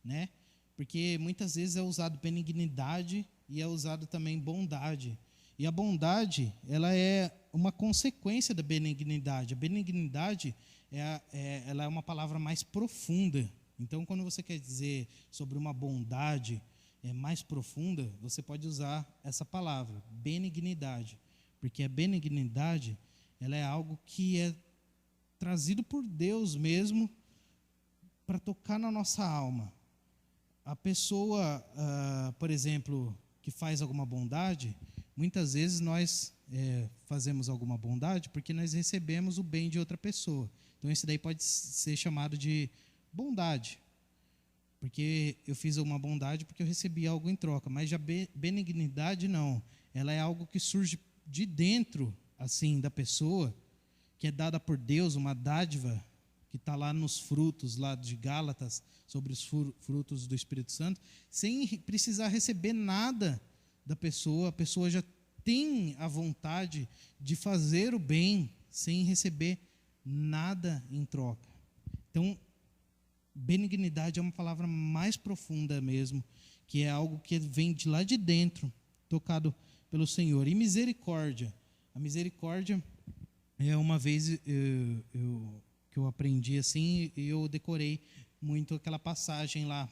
né? Porque muitas vezes é usado benignidade e é usado também bondade. E a bondade, ela é uma consequência da benignidade. A benignidade ela é uma palavra mais profunda. Então, quando você quer dizer sobre uma bondade mais profunda, você pode usar essa palavra, benignidade. Porque a benignidade, ela é algo que é trazido por Deus mesmo para tocar na nossa alma. a pessoa, por exemplo, que faz alguma bondade, muitas vezes nós fazemos alguma bondade porque nós recebemos o bem de outra pessoa. Então, isso daí pode ser chamado de bondade, porque eu fiz uma bondade porque eu recebi algo em troca. Mas já benignidade não. Ela é algo que surge de dentro, assim, da pessoa, que é dada por Deus, uma dádiva que está lá nos frutos, lá de Gálatas, sobre os frutos do Espírito Santo, sem precisar receber nada da pessoa. A pessoa já tem a vontade de fazer o bem sem receber nada em troca. Então, benignidade é uma palavra mais profunda mesmo, que é algo que vem de lá de dentro, tocado pelo Senhor. E misericórdia. A misericórdia é uma vez que eu aprendi assim, e eu decorei muito aquela passagem lá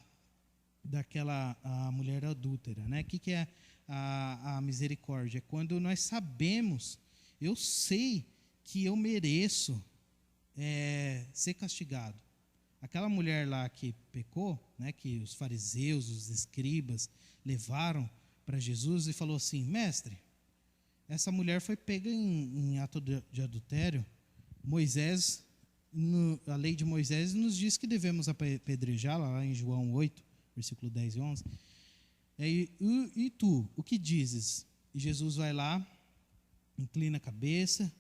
a mulher adúltera, né? O que é a misericórdia? É quando nós sabemos, eu sei que eu mereço ser castigado. Aquela mulher lá que pecou, né, que os fariseus, os escribas levaram para Jesus e falou assim: mestre, essa mulher foi pega em ato de adultério. Moisés, a lei de Moisés nos diz que devemos apedrejá-la, lá em João 8, versículo 10 e 11. E tu, o que dizes? E Jesus vai lá, inclina a cabeça,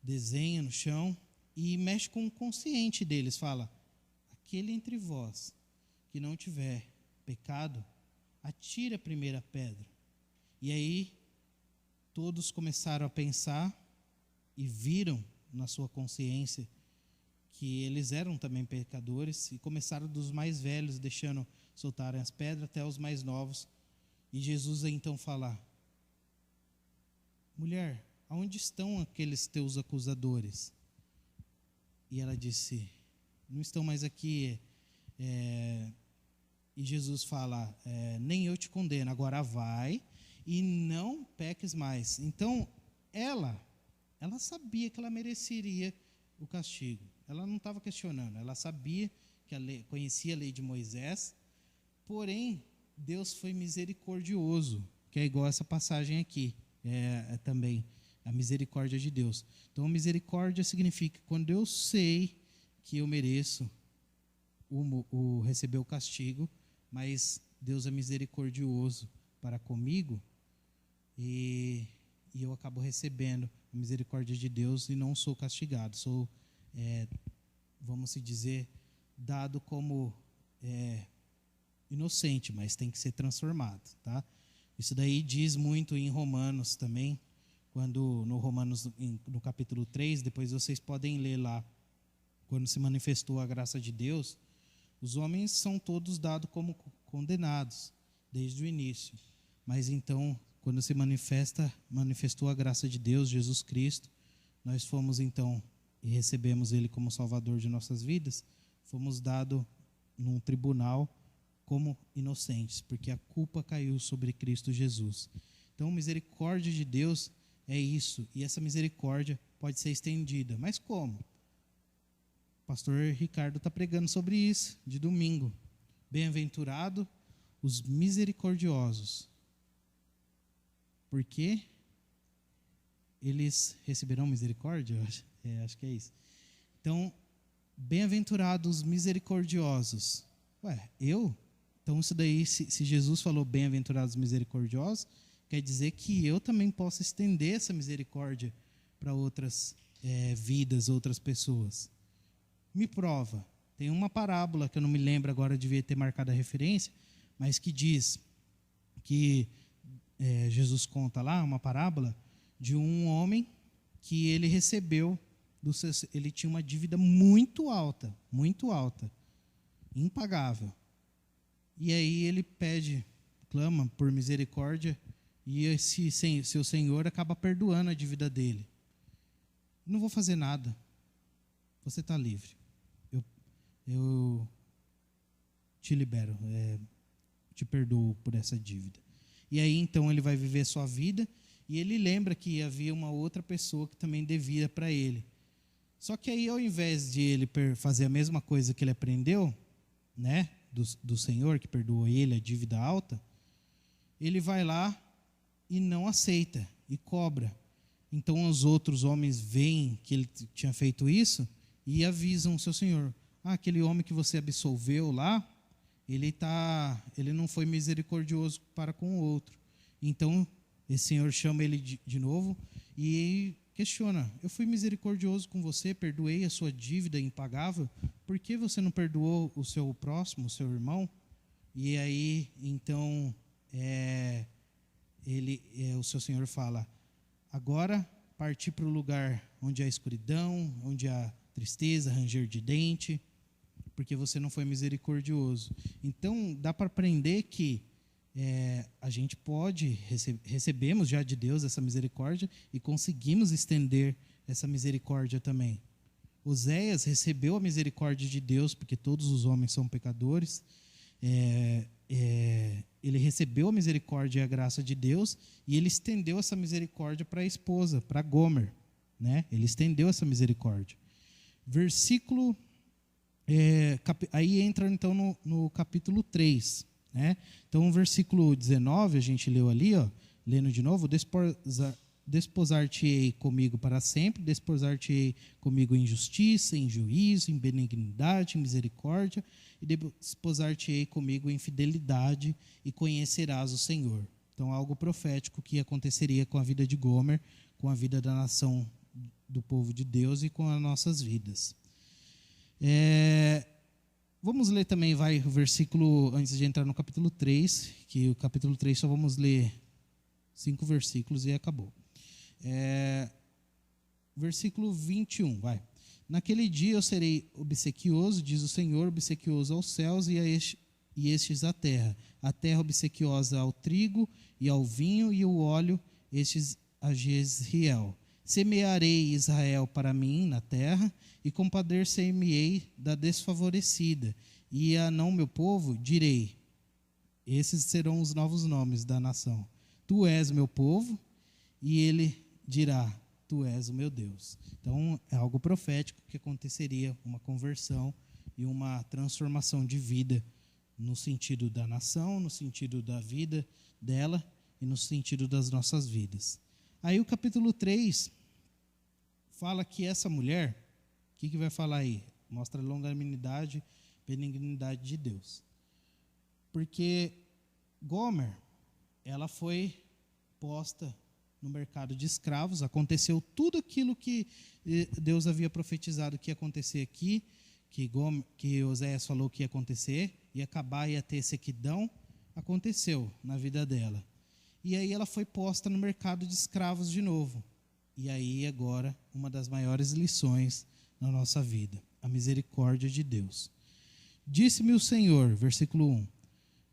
desenha no chão e mexe com o consciente deles, fala: aquele entre vós que não tiver pecado, atire a primeira pedra. E aí todos começaram a pensar e viram na sua consciência que eles eram também pecadores, e começaram dos mais velhos, deixando soltarem as pedras, até os mais novos. E Jesus então fala: mulher, aonde estão aqueles teus acusadores? E ela disse: não estão mais aqui. E Jesus fala: nem eu te condeno, agora vai e não peques mais. Então, ela sabia que ela mereceria o castigo. Ela não estava questionando, ela sabia que conhecia a lei de Moisés, porém, Deus foi misericordioso, que é igual essa passagem aqui, também, a misericórdia de Deus. Então, misericórdia significa quando eu sei que eu mereço receber o castigo, mas Deus é misericordioso para comigo, e eu acabo recebendo a misericórdia de Deus e não sou castigado, sou, vamos dizer, dado como inocente, mas tem que ser transformado, tá? Isso daí diz muito em Romanos também, quando no Romanos, no capítulo 3, depois vocês podem ler lá, quando se manifestou a graça de Deus, os homens são todos dados como condenados, desde o início. Mas então, quando se manifestou a graça de Deus, Jesus Cristo, nós fomos então, e recebemos Ele como Salvador de nossas vidas, fomos dados num tribunal como inocentes, porque a culpa caiu sobre Cristo Jesus. Então, a misericórdia de Deus é isso, e essa misericórdia pode ser estendida. Mas como? O pastor Ricardo está pregando sobre isso, de domingo. Bem-aventurado os misericordiosos, porque eles receberão misericórdia? Acho que é isso. Então, bem-aventurados os misericordiosos. Então isso daí, se Jesus falou bem-aventurados os misericordiosos, quer dizer que eu também posso estender essa misericórdia para outras vidas, outras pessoas. Me prova. Tem uma parábola que eu não me lembro agora, devia ter marcado a referência, mas que diz que Jesus conta lá uma parábola de um homem que ele recebeu, ele tinha uma dívida muito alta, impagável. E aí ele clama por misericórdia, e seu Senhor acaba perdoando a dívida dele. Não vou fazer nada, você está livre. Eu te libero, te perdoo por essa dívida. E aí então ele vai viver sua vida, e ele lembra que havia uma outra pessoa que também devia para ele. Só que aí, ao invés de ele fazer a mesma coisa que ele aprendeu, né, do Senhor, que perdoou ele a dívida alta, ele vai lá e não aceita e cobra. Então os outros homens veem que ele tinha feito isso e avisam o seu senhor: aquele homem que você absolveu lá, ele não foi misericordioso para com o outro. Então esse senhor chama ele de novo e questiona: eu fui misericordioso com você, perdoei a sua dívida impagável, por que você não perdoou o seu próximo, o seu irmão? E aí então o seu senhor fala: agora parti para o lugar onde há escuridão, onde há tristeza, ranger de dente, porque você não foi misericordioso. Então, dá para aprender que a gente pode, recebemos já de Deus essa misericórdia e conseguimos estender essa misericórdia também. Oséias recebeu a misericórdia de Deus, porque todos os homens são pecadores. Ele recebeu a misericórdia e a graça de Deus e ele estendeu essa misericórdia para a esposa, para Gomer, né? Ele estendeu essa misericórdia. Versículo... aí entra então no capítulo 3, né? Então o versículo 19 a gente leu ali, lendo de novo: desposar-te-ei comigo para sempre, desposar-te-ei comigo em justiça, em juízo, em benignidade, em misericórdia, e desposar-te-ei comigo em fidelidade, e conhecerás o Senhor. Então algo profético que aconteceria com a vida de Gomer, com a vida da nação do povo de Deus e com as nossas vidas. Vamos ler também, o versículo, antes de entrar no capítulo 3, que o capítulo 3 só vamos ler 5 versículos e acabou. Versículo 21, vai. Naquele dia eu serei obsequioso, diz o Senhor, obsequioso aos céus e estes à terra. A terra obsequiosa ao trigo e ao vinho e o óleo, estes a Jezreel. Semearei Israel para mim na terra, e compadecer-me-ei da desfavorecida. E a não meu povo direi: esses serão os novos nomes da nação. Tu és meu povo, e ele dirá: tu és o meu Deus. Então é algo profético que aconteceria, uma conversão e uma transformação de vida, no sentido da nação, no sentido da vida dela e no sentido das nossas vidas. Aí o capítulo 3 fala que essa mulher, o que vai falar aí? Mostra a longanimidade, benignidade de Deus. Porque Gomer, ela foi posta no mercado de escravos, aconteceu tudo aquilo que Deus havia profetizado que ia acontecer aqui, que Oséias falou que ia acontecer, ia acabar, ia ter sequidão, aconteceu na vida dela. E aí ela foi posta no mercado de escravos de novo. E aí agora, uma das maiores lições na nossa vida, a misericórdia de Deus. Disse-me o Senhor, versículo 1,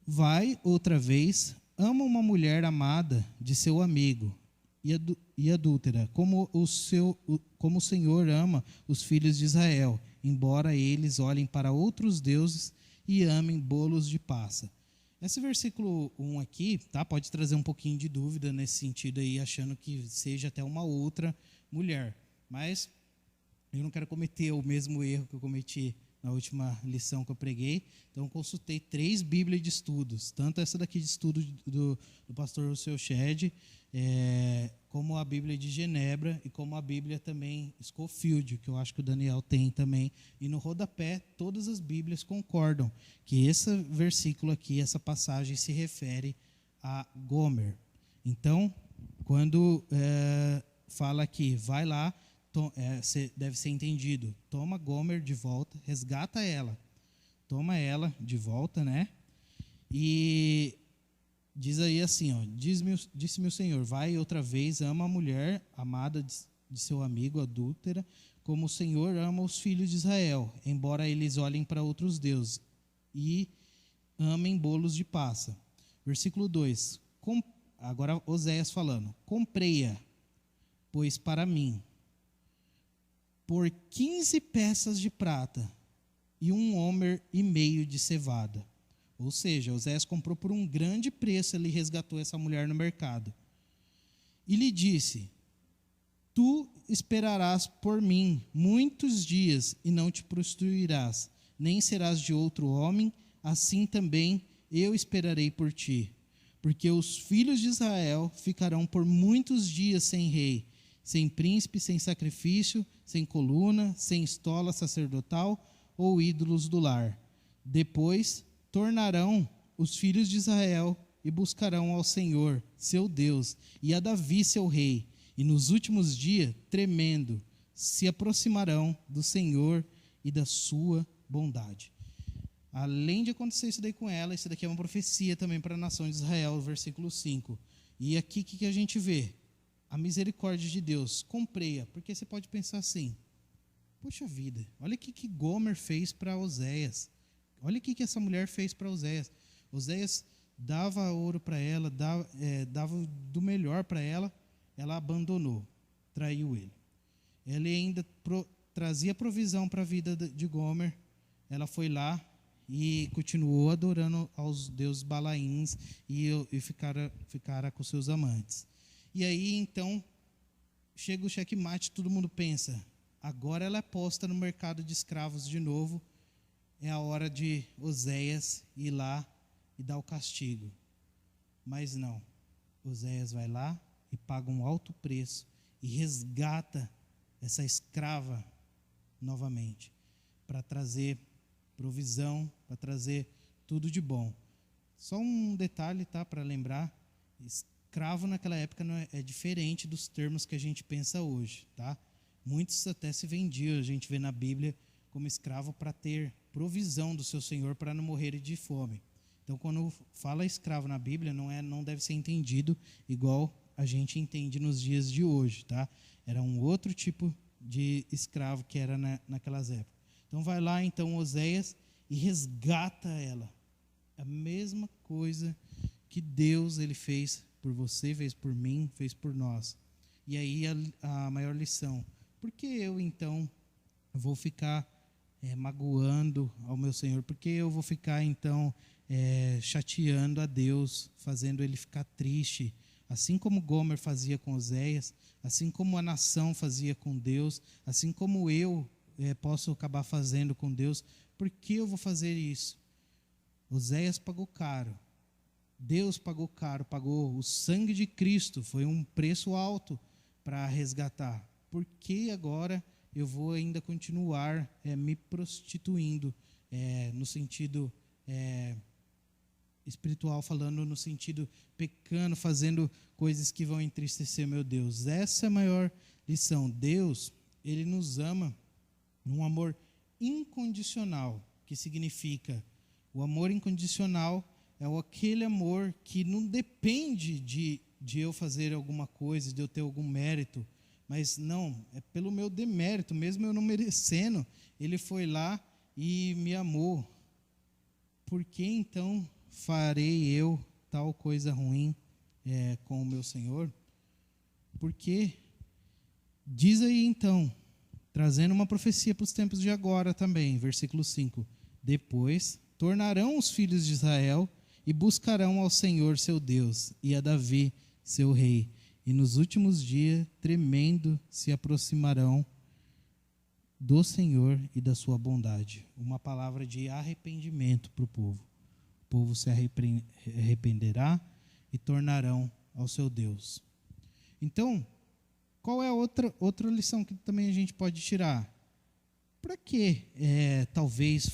vai outra vez, ama uma mulher amada de seu amigo e adúltera, como o Senhor ama os filhos de Israel, embora eles olhem para outros deuses e amem bolos de passa. Esse versículo 1 aqui, pode trazer um pouquinho de dúvida nesse sentido aí, achando que seja até uma outra mulher. Mas eu não quero cometer o mesmo erro que eu cometi na última lição que eu preguei. Então eu consultei 3 Bíblias de estudos, tanto essa daqui de estudo do pastor Rousseau Shedd, como a Bíblia de Genebra e como a Bíblia também Scofield, que eu acho que o Daniel tem também. E no rodapé, todas as Bíblias concordam que esse versículo aqui, essa passagem, se refere a Gomer. Então, quando fala aqui, vai lá, deve ser entendido, toma Gomer de volta, resgata ela, toma ela de volta, né? E diz aí assim, disse-me o Senhor, vai outra vez, ama a mulher amada de seu amigo, adúltera, como o Senhor ama os filhos de Israel, embora eles olhem para outros deuses e amem bolos de passa. Versículo 2, agora Oséias falando, comprei-a, pois para mim, por 15 peças de prata e 1 homer e meio de cevada. Ou seja, Oséias comprou por um grande preço, ele resgatou essa mulher no mercado. E lhe disse, tu esperarás por mim muitos dias e não te prostituirás, nem serás de outro homem, assim também eu esperarei por ti. Porque os filhos de Israel ficarão por muitos dias sem rei, sem príncipe, sem sacrifício, sem coluna, sem estola sacerdotal ou ídolos do lar. Depois tornarão os filhos de Israel e buscarão ao Senhor, seu Deus, e a Davi, seu rei. E nos últimos dias, tremendo, se aproximarão do Senhor e da sua bondade. Além de acontecer isso daí com ela, isso daqui é uma profecia também para a nação de Israel, versículo 5. E aqui o que a gente vê? A misericórdia de Deus, compreia, porque você pode pensar assim, poxa vida, olha o que Gomer fez para Oséias, olha o que essa mulher fez para Oséias. Oséias dava ouro para ela, dava do melhor para ela, ela abandonou, traiu ele. Ele ainda trazia provisão para a vida de Gomer, ela foi lá e continuou adorando aos deuses Balaíns e ficara com seus amantes. E aí, então, chega o checkmate, todo mundo pensa, agora ela é posta no mercado de escravos de novo, é a hora de Oséias ir lá e dar o castigo. Mas não, Oséias vai lá e paga um alto preço e resgata essa escrava novamente, para trazer provisão, para trazer tudo de bom. Só um detalhe, tá, para lembrar, escravo naquela época não é diferente dos termos que a gente pensa hoje, tá? Muitos até se vendiam, a gente vê na Bíblia, como escravo para ter provisão do seu senhor para não morrer de fome. Então, quando fala escravo na Bíblia, não deve ser entendido igual a gente entende nos dias de hoje, tá? Era um outro tipo de escravo que era naquelas épocas. Então vai lá então Oséias e resgata ela. A mesma coisa que Deus ele fez por você, fez por mim, fez por nós. E aí a maior lição. Por que eu então vou ficar magoando ao meu Senhor? Por que eu vou ficar então chateando a Deus, fazendo ele ficar triste? Assim como Gomer fazia com Oséias, assim como a nação fazia com Deus, assim como eu posso acabar fazendo com Deus, por que eu vou fazer isso? Oséias pagou caro, Deus pagou caro, pagou o sangue de Cristo, foi um preço alto para resgatar. Por que agora eu vou ainda continuar me prostituindo, no sentido espiritual, falando no sentido pecando, fazendo coisas que vão entristecer meu Deus? Essa é a maior lição. Deus, ele nos ama num amor incondicional, que significa, o amor incondicional é aquele amor que não depende de eu fazer alguma coisa, de eu ter algum mérito, mas não, é pelo meu demérito, mesmo eu não merecendo, ele foi lá e me amou. Por que então farei eu tal coisa ruim com o meu Senhor? Porque diz aí então, trazendo uma profecia para os tempos de agora também, versículo 5, depois tornarão os filhos de Israel e buscarão ao Senhor seu Deus e a Davi seu rei, e nos últimos dias, tremendo, se aproximarão do Senhor e da sua bondade. Uma palavra de arrependimento para o povo. O povo se arrependerá e tornarão ao seu Deus. Então, qual é a outra lição que também a gente pode tirar? Para que talvez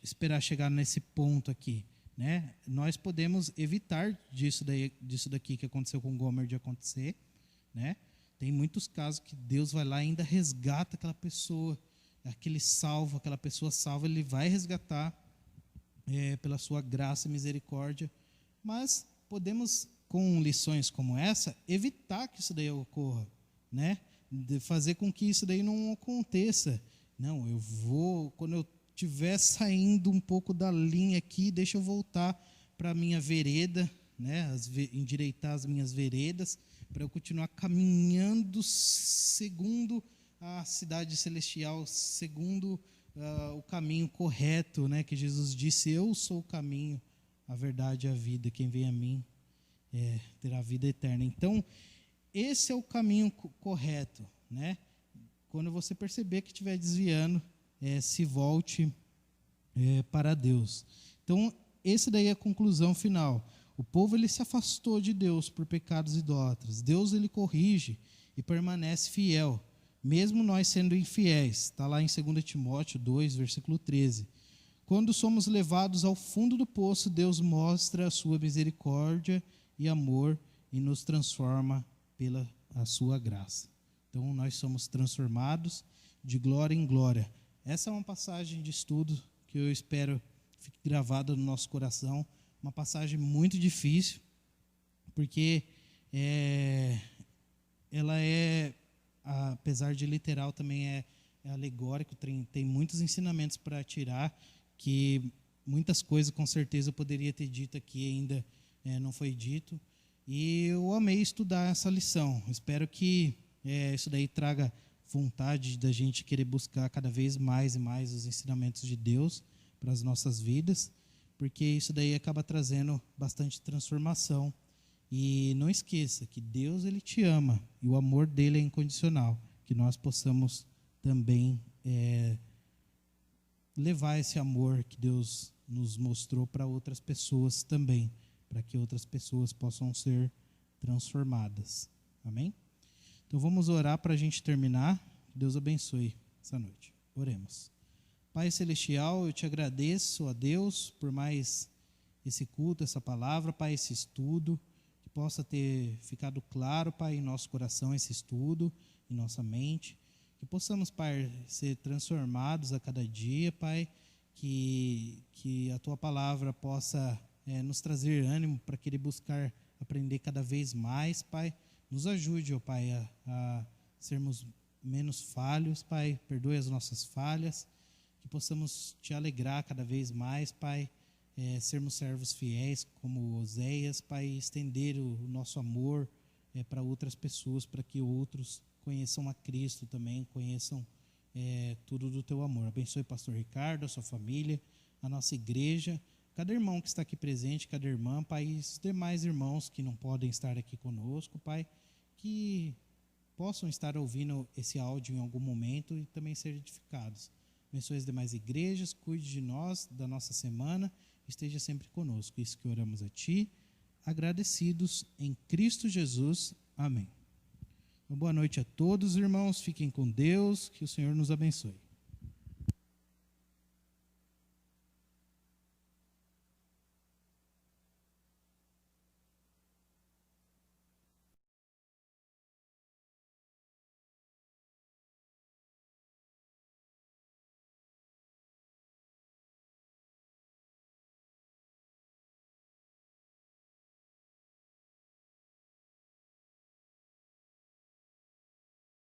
esperar chegar nesse ponto aqui? Né? Nós podemos evitar disso daqui que aconteceu com Gomer de acontecer. Né? Tem muitos casos que Deus vai lá e ainda resgata aquela pessoa, aquela pessoa salva, ele vai resgatar pela sua graça e misericórdia. Mas podemos, com lições como essa, evitar que isso daí ocorra, né? De fazer com que isso daí não aconteça. Não, eu vou, quando eu estiver saindo um pouco da linha aqui, deixa eu voltar para a minha vereda, né? Endireitar as minhas veredas, para eu continuar caminhando segundo a cidade celestial, segundo o caminho correto, né? Que Jesus disse, eu sou o caminho, a verdade e a vida, quem vem a mim terá a vida eterna. Então, esse é o caminho correto, né? Quando você perceber que estiver desviando, se volte para Deus. Então, esse daí é a conclusão final. O povo ele se afastou de Deus por pecados idólatras. Deus ele corrige e permanece fiel, mesmo nós sendo infiéis. Está lá em 2 Timóteo 2, versículo 13. Quando somos levados ao fundo do poço, Deus mostra a sua misericórdia e amor e nos transforma pela a sua graça. Então, nós somos transformados de glória em glória. Essa é uma passagem de estudo que eu espero fique gravada no nosso coração. Uma passagem muito difícil, porque ela é, apesar de literal, também é alegórico, tem muitos ensinamentos para tirar, que muitas coisas com certeza eu poderia ter dito aqui ainda não foi dito. E eu amei estudar essa lição. Espero que isso daí traga vontade da gente querer buscar cada vez mais e mais os ensinamentos de Deus para as nossas vidas, porque isso daí acaba trazendo bastante transformação. E não esqueça que Deus ele te ama e o amor dele é incondicional, que nós possamos também levar esse amor que Deus nos mostrou para outras pessoas também, para que outras pessoas possam ser transformadas. Amém? Então vamos orar para a gente terminar. Que Deus abençoe essa noite. Oremos. Pai Celestial, eu te agradeço, a Deus, por mais esse culto, essa palavra, Pai, esse estudo, que possa ter ficado claro, Pai, em nosso coração esse estudo, em nossa mente, que possamos, Pai, ser transformados a cada dia, Pai, que a Tua palavra possa nos trazer ânimo para querer buscar aprender cada vez mais, Pai. Nos ajude, ó Pai, a sermos menos falhos, Pai, perdoe as nossas falhas, que possamos Te alegrar cada vez mais, Pai, sermos servos fiéis como Oséias, Pai, estender o nosso amor para outras pessoas, para que outros conheçam a Cristo também, conheçam tudo do Teu amor. Abençoe o pastor Ricardo, a sua família, a nossa igreja, cada irmão que está aqui presente, cada irmã, Pai, e os demais irmãos que não podem estar aqui conosco, Pai, que possam estar ouvindo esse áudio em algum momento e também ser edificados. Abençoe as demais igrejas, cuide de nós, da nossa semana, esteja sempre conosco. Isso que oramos a Ti, agradecidos em Cristo Jesus. Amém. Uma boa noite a todos, irmãos. Fiquem com Deus, que o Senhor nos abençoe.